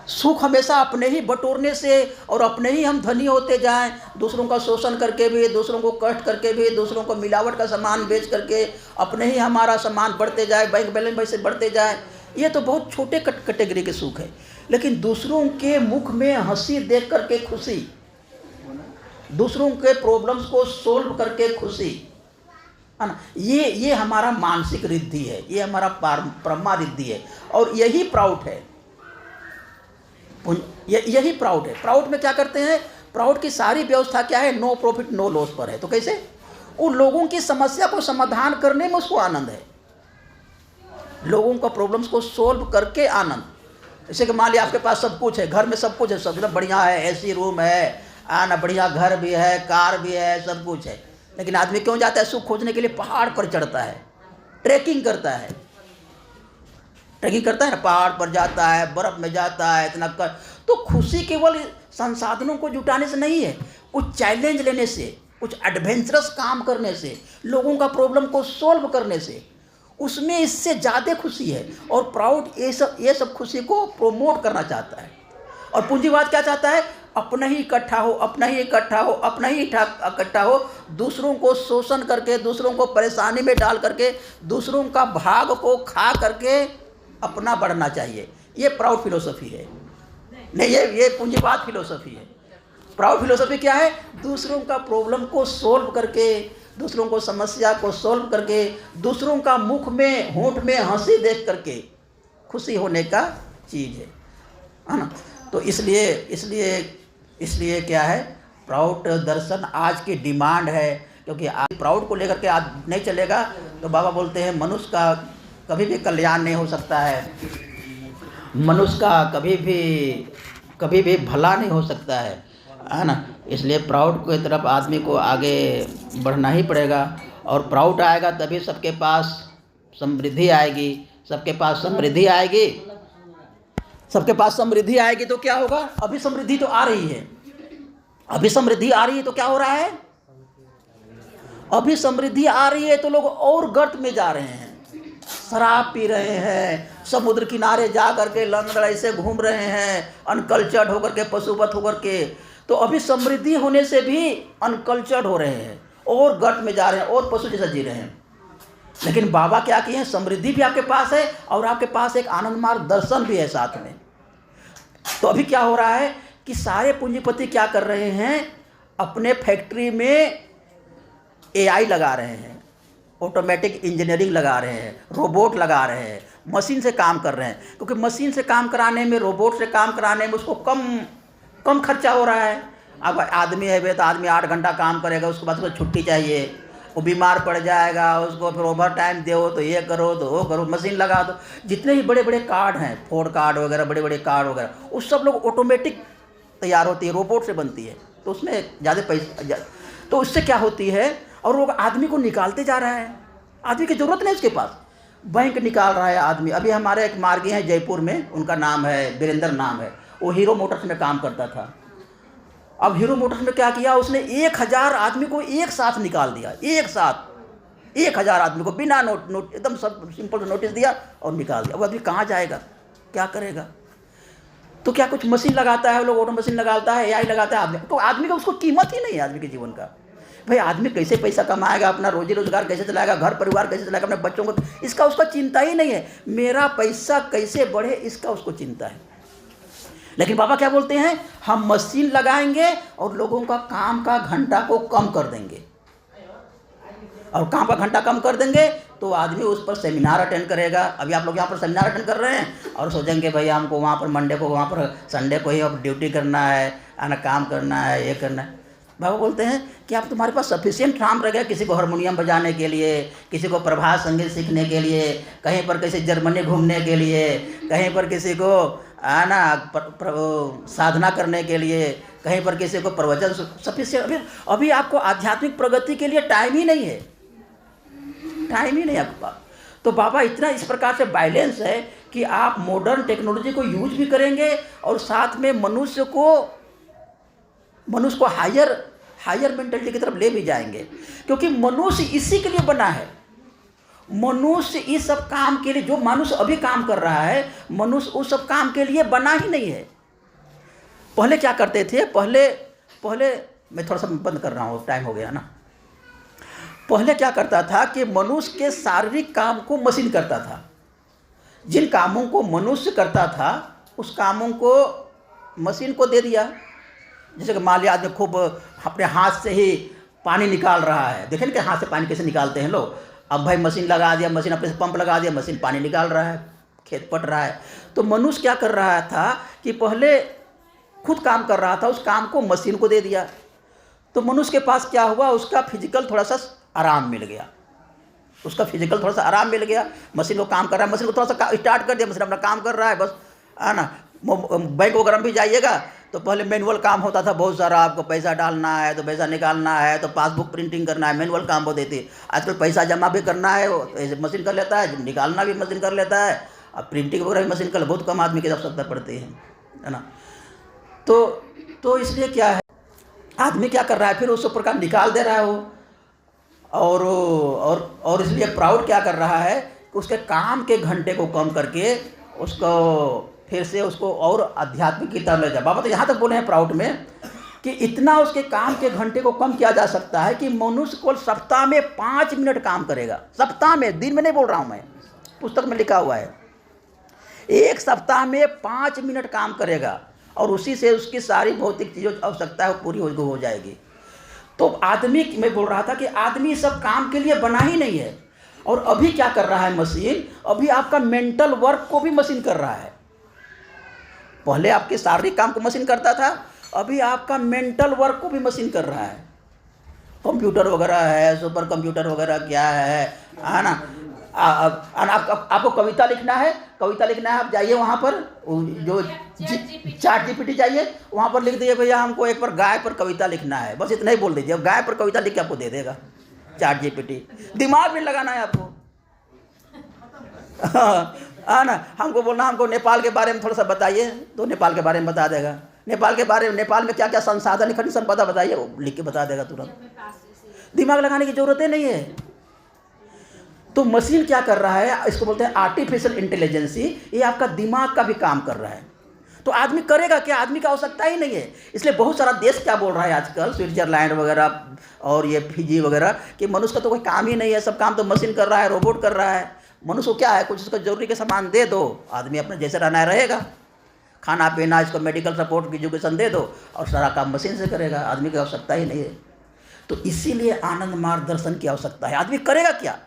सुख हमेशा अपने ही बटोरने से और अपने ही हम धनी होते जाएं, दूसरों का शोषण करके भी, दूसरों को कष्ट करके भी, दूसरों को मिलावट का सामान बेच करके अपने ही हमारा सामान बढ़ते जाए, बैंक बैलेंस वैसे बढ़ते जाए, ये तो बहुत छोटे कैटेगरी के सुख है। लेकिन दूसरों के मुख में हंसी देख करके खुशी, दूसरों के प्रॉब्लम्स को सोल्व करके खुशी, है ना, ये हमारा मानसिक रिद्धि है, ये हमारा परमा रिद्धि है, और यही प्राउड है। यही प्राउड है। प्राउड में क्या करते हैं, प्राउड की सारी व्यवस्था क्या है, नो प्रॉफिट नो लॉस पर है। तो कैसे, उन लोगों की समस्या को समाधान करने में उसको आनंद है, लोगों का प्रॉब्लम्स को सोल्व करके आनंद। जैसे कि मान लिया आपके पास सब कुछ है, घर में सब कुछ है, सब एकदम बढ़िया है, एसी रूम है, आना बढ़िया घर भी है, कार भी है, सब कुछ है, लेकिन आदमी क्यों जाता है सुख खोजने के लिए, पहाड़ पर चढ़ता है, ट्रैकिंग करता है, ना, पहाड़ पर जाता है, बर्फ में जाता है, इतना कर। तो खुशी केवल संसाधनों को जुटाने से नहीं है, कुछ चैलेंज लेने से, कुछ एडवेंचरस काम करने से, लोगों का प्रॉब्लम को सॉल्व करने से, उसमें इससे ज़्यादा खुशी है। और प्राउड ये सब खुशी को प्रोमोट करना चाहता है। और पूंजीवाद क्या चाहता है, अपना ही इकट्ठा हो, अपना ही इकट्ठा हो, अपना ही इकट्ठा हो, दूसरों को शोषण करके, दूसरों को परेशानी में डाल करके, दूसरों का भाग को खा करके अपना बढ़ना चाहिए। ये प्राउड फिलोसफी है, नहीं, ये पूंजीवाद फिलोसफी है। प्राउड फिलोसफी क्या है, दूसरों का प्रॉब्लम को सोल्व करके, दूसरों को समस्या को सोल्व करके, दूसरों का मुख में होंठ में हंसी देख करके खुशी होने का चीज़ है ना। तो इसलिए क्या है, प्राउड दर्शन आज की डिमांड है, क्योंकि आज प्राउड को लेकर के आज नहीं चलेगा तो बाबा बोलते हैं मनुष्य का कभी भी कल्याण नहीं हो सकता है, मनुष्य का कभी भी भला नहीं हो सकता है ना। इसलिए प्राउड की तरफ आदमी को आगे बढ़ना ही पड़ेगा, और प्राउड आएगा तभी सबके पास समृद्धि आएगी, सबके पास समृद्धि आएगी तो क्या होगा, अभी समृद्धि तो आ रही है, तो क्या हो रहा है, अभी समृद्धि आ रही है तो लोग और गर्त में जा रहे हैं, शराब पी रहे हैं, समुद्र किनारे जा करके लंगड़ ऐसे घूम रहे हैं, अनकल्चर्ड होकर के, पशुवत होकर के। तो अभी समृद्धि होने से भी अनकल्चर्ड हो रहे हैं और गर्त में जा रहे हैं और पशु जैसा जी रहे हैं। लेकिन बाबा क्या किए हैं, समृद्धि भी आपके पास है और आपके पास एक आनंद मार्ग दर्शन भी है साथ में। तो अभी क्या हो रहा है कि सारे पूंजीपति क्या कर रहे हैं, अपने फैक्ट्री में AI लगा रहे हैं, ऑटोमेटिक इंजीनियरिंग लगा रहे हैं, रोबोट लगा रहे हैं, मशीन से काम कर रहे हैं, क्योंकि मशीन से काम कराने में, रोबोट से काम कराने में उसको कम खर्चा हो रहा है। अब आदमी है तो आदमी 8 घंटा काम करेगा, उसके बाद उसको छुट्टी चाहिए, वो बीमार पड़ जाएगा, उसको फिर ओवर टाइम दो, तो ये करो तो वो करो, मशीन लगा दो। जितने भी बड़े बड़े कार्ड हैं, फोर्ड कार्ड वगैरह, बड़े बड़े कार्ड वगैरह, वो सब लोग ऑटोमेटिक तैयार होती है, रोबोट से बनती है, तो उसमें ज़्यादा पैसा, तो उससे क्या होती है, और वो आदमी को निकालते जा रहा है, आदमी की ज़रूरत नहीं उसके पास, बैंक निकाल रहा है आदमी। अभी हमारे एक मार्गी हैं जयपुर में, उनका नाम है वीरेंद्र नाम है, वो हीरो मोटर्स में काम करता था। अब हीरो मोटर्स में क्या किया उसने, 1000 आदमी को एक साथ निकाल दिया, एक साथ 1000 आदमी को बिना नोट एकदम सब सिंपल नोटिस दिया और निकाल दिया। अब आदमी कहाँ जाएगा, क्या करेगा, तो क्या कुछ मशीन लगाता है, लोग ऑटो मशीन लगाता है, AI लगाता है, आदमी तो आदमी का उसको कीमत ही नहीं है आदमी के जीवन का। भाई आदमी कैसे पैसा कमाएगा, अपना रोजी रोजगार कैसे चलाएगा, घर परिवार कैसे चलाएगा, अपने बच्चों को, इसका उसका चिंता ही नहीं है, मेरा पैसा कैसे बढ़े इसका उसको चिंता है। लेकिन बाबा क्या बोलते हैं, हम मशीन लगाएंगे और लोगों का काम का घंटा को कम कर देंगे, और काम का घंटा कम कर देंगे तो आदमी उस पर सेमिनार अटेंड करेगा। अभी आप लोग यहाँ पर सेमिनार अटेंड कर रहे हैं और सोचेंगे भाई हमको वहाँ पर मंडे को, वहाँ पर संडे को ही अब ड्यूटी करना है, आना काम करना है, ये करना है। बाबा बोलते हैं कि आप तुम्हारे पास सफिशिएंट टाइम रह गया, किसी को हारमोनियम बजाने के लिए, किसी को प्रभात संगीत सीखने के लिए, कहीं पर किसी जर्मनी घूमने के लिए, कहीं पर किसी को आना साधना करने के लिए, कहीं पर किसी को प्रवचन, सफिशिएंट। अभी आपको आध्यात्मिक प्रगति के लिए टाइम ही नहीं है, टाइम ही नहीं आपके पास। तो बाबा इतना इस प्रकार से बैलेंस है कि आप मॉडर्न टेक्नोलॉजी को यूज भी करेंगे और साथ में मनुष्य को हायर मेंटलिटी की तरफ ले भी जाएंगे, क्योंकि मनुष्य इसी के लिए बना है। मनुष्य इस सब काम के लिए, जो मनुष्य अभी काम कर रहा है, मनुष्य उस सब काम के लिए बना ही नहीं है। पहले क्या करते थे, पहले मैं थोड़ा सा बंद कर रहा हूँ, टाइम हो गया ना। पहले क्या करता था कि मनुष्य के शारीरिक काम को मशीन करता था। जिन कामों को मनुष्य करता था उस कामों को मशीन को दे दिया। जैसे कि मान लिया आदमी खूब अपने हाथ से ही पानी निकाल रहा है, देखें कि हाथ से पानी कैसे निकालते हैं लोग। अब भाई मशीन लगा दिया, मशीन अपने से पंप लगा दिया, मशीन पानी निकाल रहा है, खेत पट रहा है। तो मनुष्य क्या कर रहा था कि पहले खुद काम कर रहा था, उस काम को मशीन को दे दिया। तो मनुष्य के पास क्या हुआ, उसका फिजिकल थोड़ा सा आराम मिल गया, उसका फिजिकल थोड़ा सा आराम मिल गया। मशीन को काम कर रहा है, मशीन को थोड़ा सा स्टार्ट कर दिया, मशीन अपना काम कर रहा है बस, है ना। बैंक वगैरह में भी जाइएगा तो पहले मैनुअल काम होता था बहुत सारा, आपको पैसा डालना है तो पैसा निकालना है तो पासबुक प्रिंटिंग करना है, मैनुअल काम होते थे। आजकल पैसा जमा भी करना है वो मशीन कर लेता है, निकालना भी मशीन कर लेता है, अब प्रिंटिंग वगैरह भी मशीन कर, बहुत कम आदमी की आवश्यकता पड़ती है ना। तो इसलिए क्या है, आदमी क्या कर रहा है, फिर उस प्रकार निकाल दे रहा है वो। और इसलिए प्राउड क्या कर रहा है कि उसके काम के घंटे को कम करके उसको फिर से उसको और आध्यात्मिक की तरफ ले जाए। बाबा तो यहाँ तक बोले हैं प्राउड में कि इतना उसके काम के घंटे को कम किया जा सकता है कि मनुष्य को सप्ताह में 5 मिनट काम करेगा। सप्ताह में, दिन में नहीं बोल रहा हूँ मैं, पुस्तक में लिखा हुआ है, एक सप्ताह में 5 मिनट काम करेगा और उसी से उसकी सारी भौतिक चीज़ों की आवश्यकता है वो पूरी हो जाएगी। तो आदमी, मैं बोल रहा था कि आदमी सब काम के लिए बना ही नहीं है। और अभी क्या कर रहा है मशीन, अभी आपका मेंटल वर्क को भी मशीन कर रहा है। पहले आपके शारीरिक काम को मशीन करता था, अभी आपका मेंटल वर्क को भी मशीन कर रहा है। कंप्यूटर वगैरह है, सुपर कंप्यूटर वगैरह क्या है ना। आपको कविता लिखना है, आप जाइए वहाँ पर, जो चैट जीपीटी जाइए, वहाँ पर लिख दीजिए भैया हमको एक पर गाय पर कविता लिखना है, बस इतना ही बोल दीजिए, अब गाय पर कविता लिख के आपको दे देगा चैट जीपीटी। दिमाग भी लगाना है आपको, हाँ ना। हमको बोलना हमको नेपाल के बारे में थोड़ा सा बताइए, तो नेपाल के बारे में बता देगा। नेपाल में क्या क्या संसाधन खनिज संपदा बताइए, वो लिख के बता देगा तुरंत। दिमाग लगाने की जरूरत ही नहीं है। तो मशीन क्या कर रहा है, इसको बोलते हैं आर्टिफिशियल इंटेलिजेंसी, ये आपका दिमाग का भी काम कर रहा है। तो आदमी करेगा क्या, आदमी का आवश्यकता ही नहीं है। इसलिए बहुत सारा देश क्या बोल रहा है आजकल, स्विट्जरलैंड वगैरह और ये फिजी वगैरह, कि मनुष्य का तो कोई काम ही नहीं है, सब काम तो मशीन कर रहा है, रोबोट कर रहा है। मनुष्य को क्या है, कुछ उसको जरूरी के सामान दे दो, आदमी अपने जैसे रहना है रहेगा, खाना पीना, इसको मेडिकल सपोर्ट, एजुकेशन दे दो और सारा काम मशीन से करेगा, आदमी की आवश्यकता ही नहीं है। तो इसीलिए आनंद मार्गदर्शन की आवश्यकता है। आदमी करेगा क्या,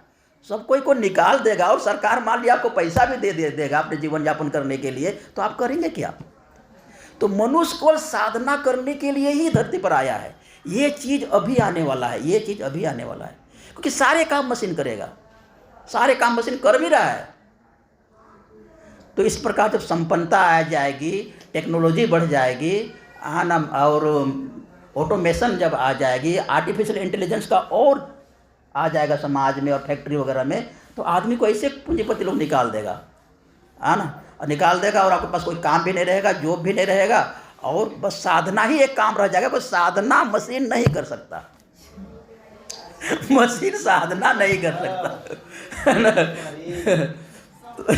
सब कोई को निकाल देगा और सरकार मान लिया आपको पैसा भी दे देगा अपने जीवन यापन करने के लिए, तो आप करेंगे क्या। तो मनुष्य को साधना करने के लिए ही धरती पर आया है। ये चीज़ अभी आने वाला है, ये चीज़ अभी आने वाला है, क्योंकि सारे काम मशीन करेगा, सारे काम मशीन कर भी रहा है। तो इस प्रकार जब संपन्नता आ जाएगी, टेक्नोलॉजी बढ़ जाएगी, ना, और ऑटोमेशन जब आ जाएगी, आर्टिफिशियल इंटेलिजेंस का और आ जाएगा समाज में और फैक्ट्री वगैरह में, तो आदमी को ऐसे पूंजीपति लोग निकाल देगा, है ना, और निकाल देगा और आपके पास कोई काम भी नहीं रहेगा, जॉब भी नहीं रहेगा, और बस साधना ही एक काम रह जाएगा। बस साधना मशीन नहीं कर सकता, मशीन साधना नहीं कर सकता, है ना। तो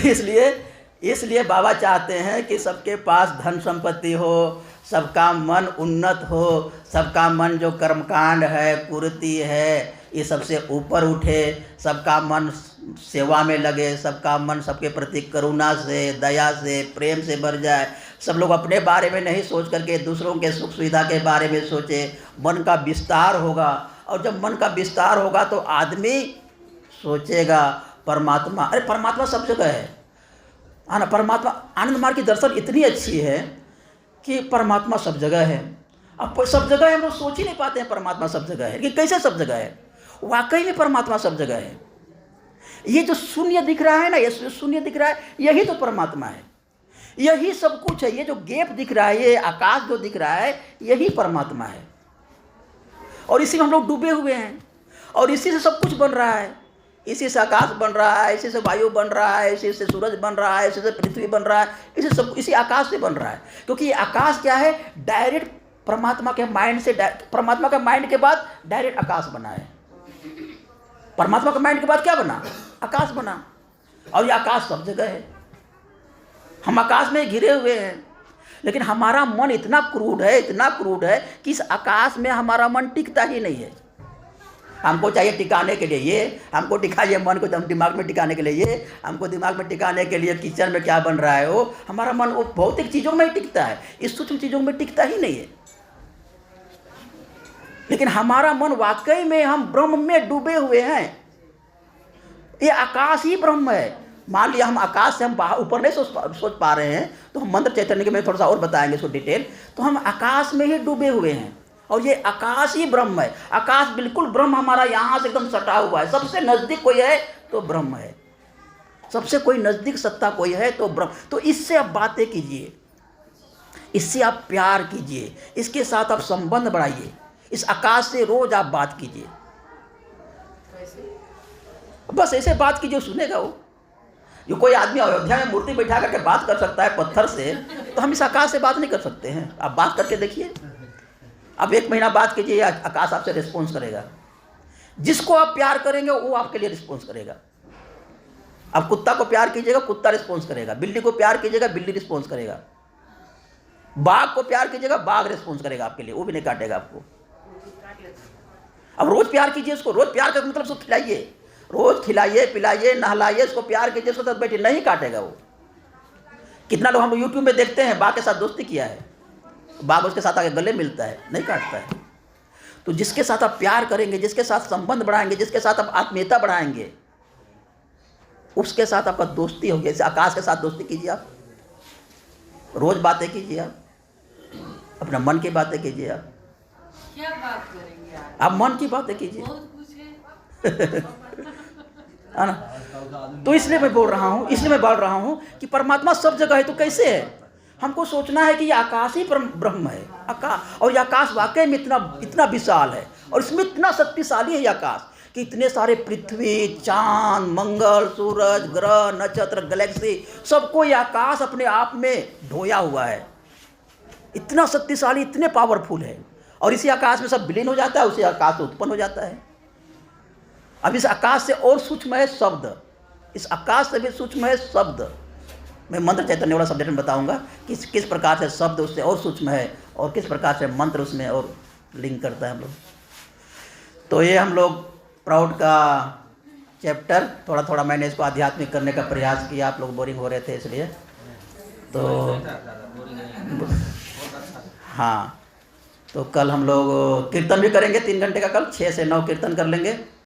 इसलिए बाबा चाहते हैं कि सबके पास धन संपत्ति हो, सबका मन उन्नत हो, सबका मन जो कर्मकांड है, कुरीति है, ये सबसे ऊपर उठे, सबका मन सेवा में लगे, सबका मन सबके प्रति करुणा से, दया से, प्रेम से भर जाए। सब लोग अपने बारे में नहीं सोच करके दूसरों के सुख सुविधा के बारे में सोचे। मन का विस्तार होगा, और जब मन का विस्तार होगा तो आदमी सोचेगा परमात्मा, अरे परमात्मा सब जगह है ना। परमात्मा, आनंद मार्ग की दर्शन इतनी अच्छी है कि परमात्मा सब जगह है। अब सब जगह है, हम लोग सोच ही नहीं पाते हैं परमात्मा सब जगह है, कि कैसे सब जगह है। वाकई में परमात्मा सब जगह है। ये जो शून्य दिख रहा है ना, ये शून्य दिख रहा है, यही तो परमात्मा है, यही सब कुछ है। ये जो गैप दिख रहा है, ये आकाश जो दिख रहा है, यही परमात्मा है। और इसी में हम लोग डूबे हुए हैं, और इसी से सब कुछ बन रहा है। इसी से आकाश बन रहा है, इसी से वायु बन रहा है, इसी से सूरज बन रहा है, इसी से पृथ्वी बन रहा है, इसी आकाश से बन रहा है। क्योंकि ये आकाश क्या है, डायरेक्ट परमात्मा के माइंड से परमात्मा के माइंड के बाद डायरेक्ट आकाश बना है। परमात्मा के माइंड के बाद क्या बना? आकाश बना। और ये आकाश सब जगह है, हम आकाश में घिरे हुए हैं। लेकिन हमारा मन इतना क्रूड है, इतना क्रूड है कि इस आकाश में हमारा मन टिकता ही नहीं है। हमको चाहिए टिकाने के लिए ये, हमको टिकाइए मन को दिमाग में टिकाने के लिए ये, हमको दिमाग में टिकाने के लिए किचन में क्या बन रहा है वो। हमारा मन वो भौतिक चीज़ों में ही टिकता है, इस सूक्ष्म चीज़ों में टिकता ही नहीं है। लेकिन हमारा मन वाकई में हम ब्रह्म में डूबे हुए हैं। ये आकाश ही ब्रह्म है। मान लिया हम आकाश से हम बाहर ऊपर नहीं सोच पा रहे हैं, तो हम मंत्र चैतन्य के में थोड़ा सा और बताएंगे इसको डिटेल। तो हम आकाश में ही डूबे हुए हैं और ये आकाश ही ब्रह्म है। आकाश बिल्कुल ब्रह्म हमारा यहाँ से एकदम सटा हुआ है। सबसे नज़दीक कोई है तो ब्रह्म है, सबसे कोई नज़दीक सत्ता कोई है तो ब्रह्म। तो इससे आप बातें कीजिए, इससे आप प्यार कीजिए, इसके साथ आप संबंध बढ़ाइए। इस आकाश से रोज आप बात कीजिए, बस ऐसे बात कीजिए, सुनेगा वो। जो कोई आदमी अयोध्या में मूर्ति बैठा करके बात कर सकता है पत्थर से, तो हम इस आकाश से बात नहीं कर सकते हैं। आप बात करके देखिए, आप 1 महीना बात कीजिए, आकाश आपसे रिस्पॉन्स करेगा। जिसको आप प्यार करेंगे वो आपके लिए रिस्पॉन्स करेगा। आप कुत्ता को प्यार कीजिएगा, कुत्ता रिस्पॉन्स करेगा। बिल्ली को प्यार कीजिएगा, बिल्ली रिस्पॉन्स करेगा। बाघ को प्यार कीजिएगा, बाघ रिस्पॉन्स करेगा आपके लिए, वो भी नहीं काटेगा आपको। अब रोज प्यार कीजिए उसको, रोज प्यार का मतलब उसको खिलाइए, रोज खिलाइए, पिलाइए, नहलाइए, उसको प्यार कीजिए, उसको साथ बैठिए, नहीं काटेगा वो। कितना लोग हम यूट्यूब में देखते हैं बाघ के साथ दोस्ती किया है, बाघ उसके साथ आगे गले मिलता है, नहीं काटता है। तो जिसके साथ आप प्यार करेंगे, जिसके साथ संबंध बढ़ाएंगे, जिसके साथ आप आत्मीयता बढ़ाएंगे, उसके साथ आपका दोस्ती होगी। जैसे आकाश के साथ दोस्ती कीजिए, आप रोज बातें कीजिए, आप अपना मन की बातें कीजिए। आप क्या बात करेंगे आप मन की बातें कीजिए, बहुत कुछ है। है ना? तो इसलिए मैं बोल रहा हूँ कि परमात्मा सब जगह है। तो कैसे है? हमको सोचना है कि ये आकाश ही ब्रह्म है, आकाश। और ये आकाश वाकई में इतना विशाल है और इसमें इतना शक्तिशाली है ये आकाश कि इतने सारे पृथ्वी, चांद, मंगल, सूरज, ग्रह, नक्षत्र, गैलेक्सी, सबको ये आकाश अपने आप में ढोया हुआ है। इतना शक्तिशाली, इतने पावरफुल है। और इसी आकाश में सब विलीन हो जाता है, उसी आकाश से उत्पन्न हो जाता है। अब इस आकाश से और सूक्ष्म है शब्द, इस आकाश से भी सूक्ष्म है शब्द। मैं मंत्र चैतन्य वाला सब्जेक्ट में बताऊंगा कि किस प्रकार से शब्द उससे और सूक्ष्म है और किस प्रकार से मंत्र उसमें और लिंक करता है हम लोग। तो ये हम लोग प्राउड का चैप्टर थोड़ा थोड़ा मैंने इसको आध्यात्मिक करने का प्रयास किया। आप लोग बोरिंग हो रहे थे इसलिए। तो हाँ, तो कल हम लोग कीर्तन भी करेंगे 3 घंटे का। कल 6 से 9 कीर्तन कर लेंगे।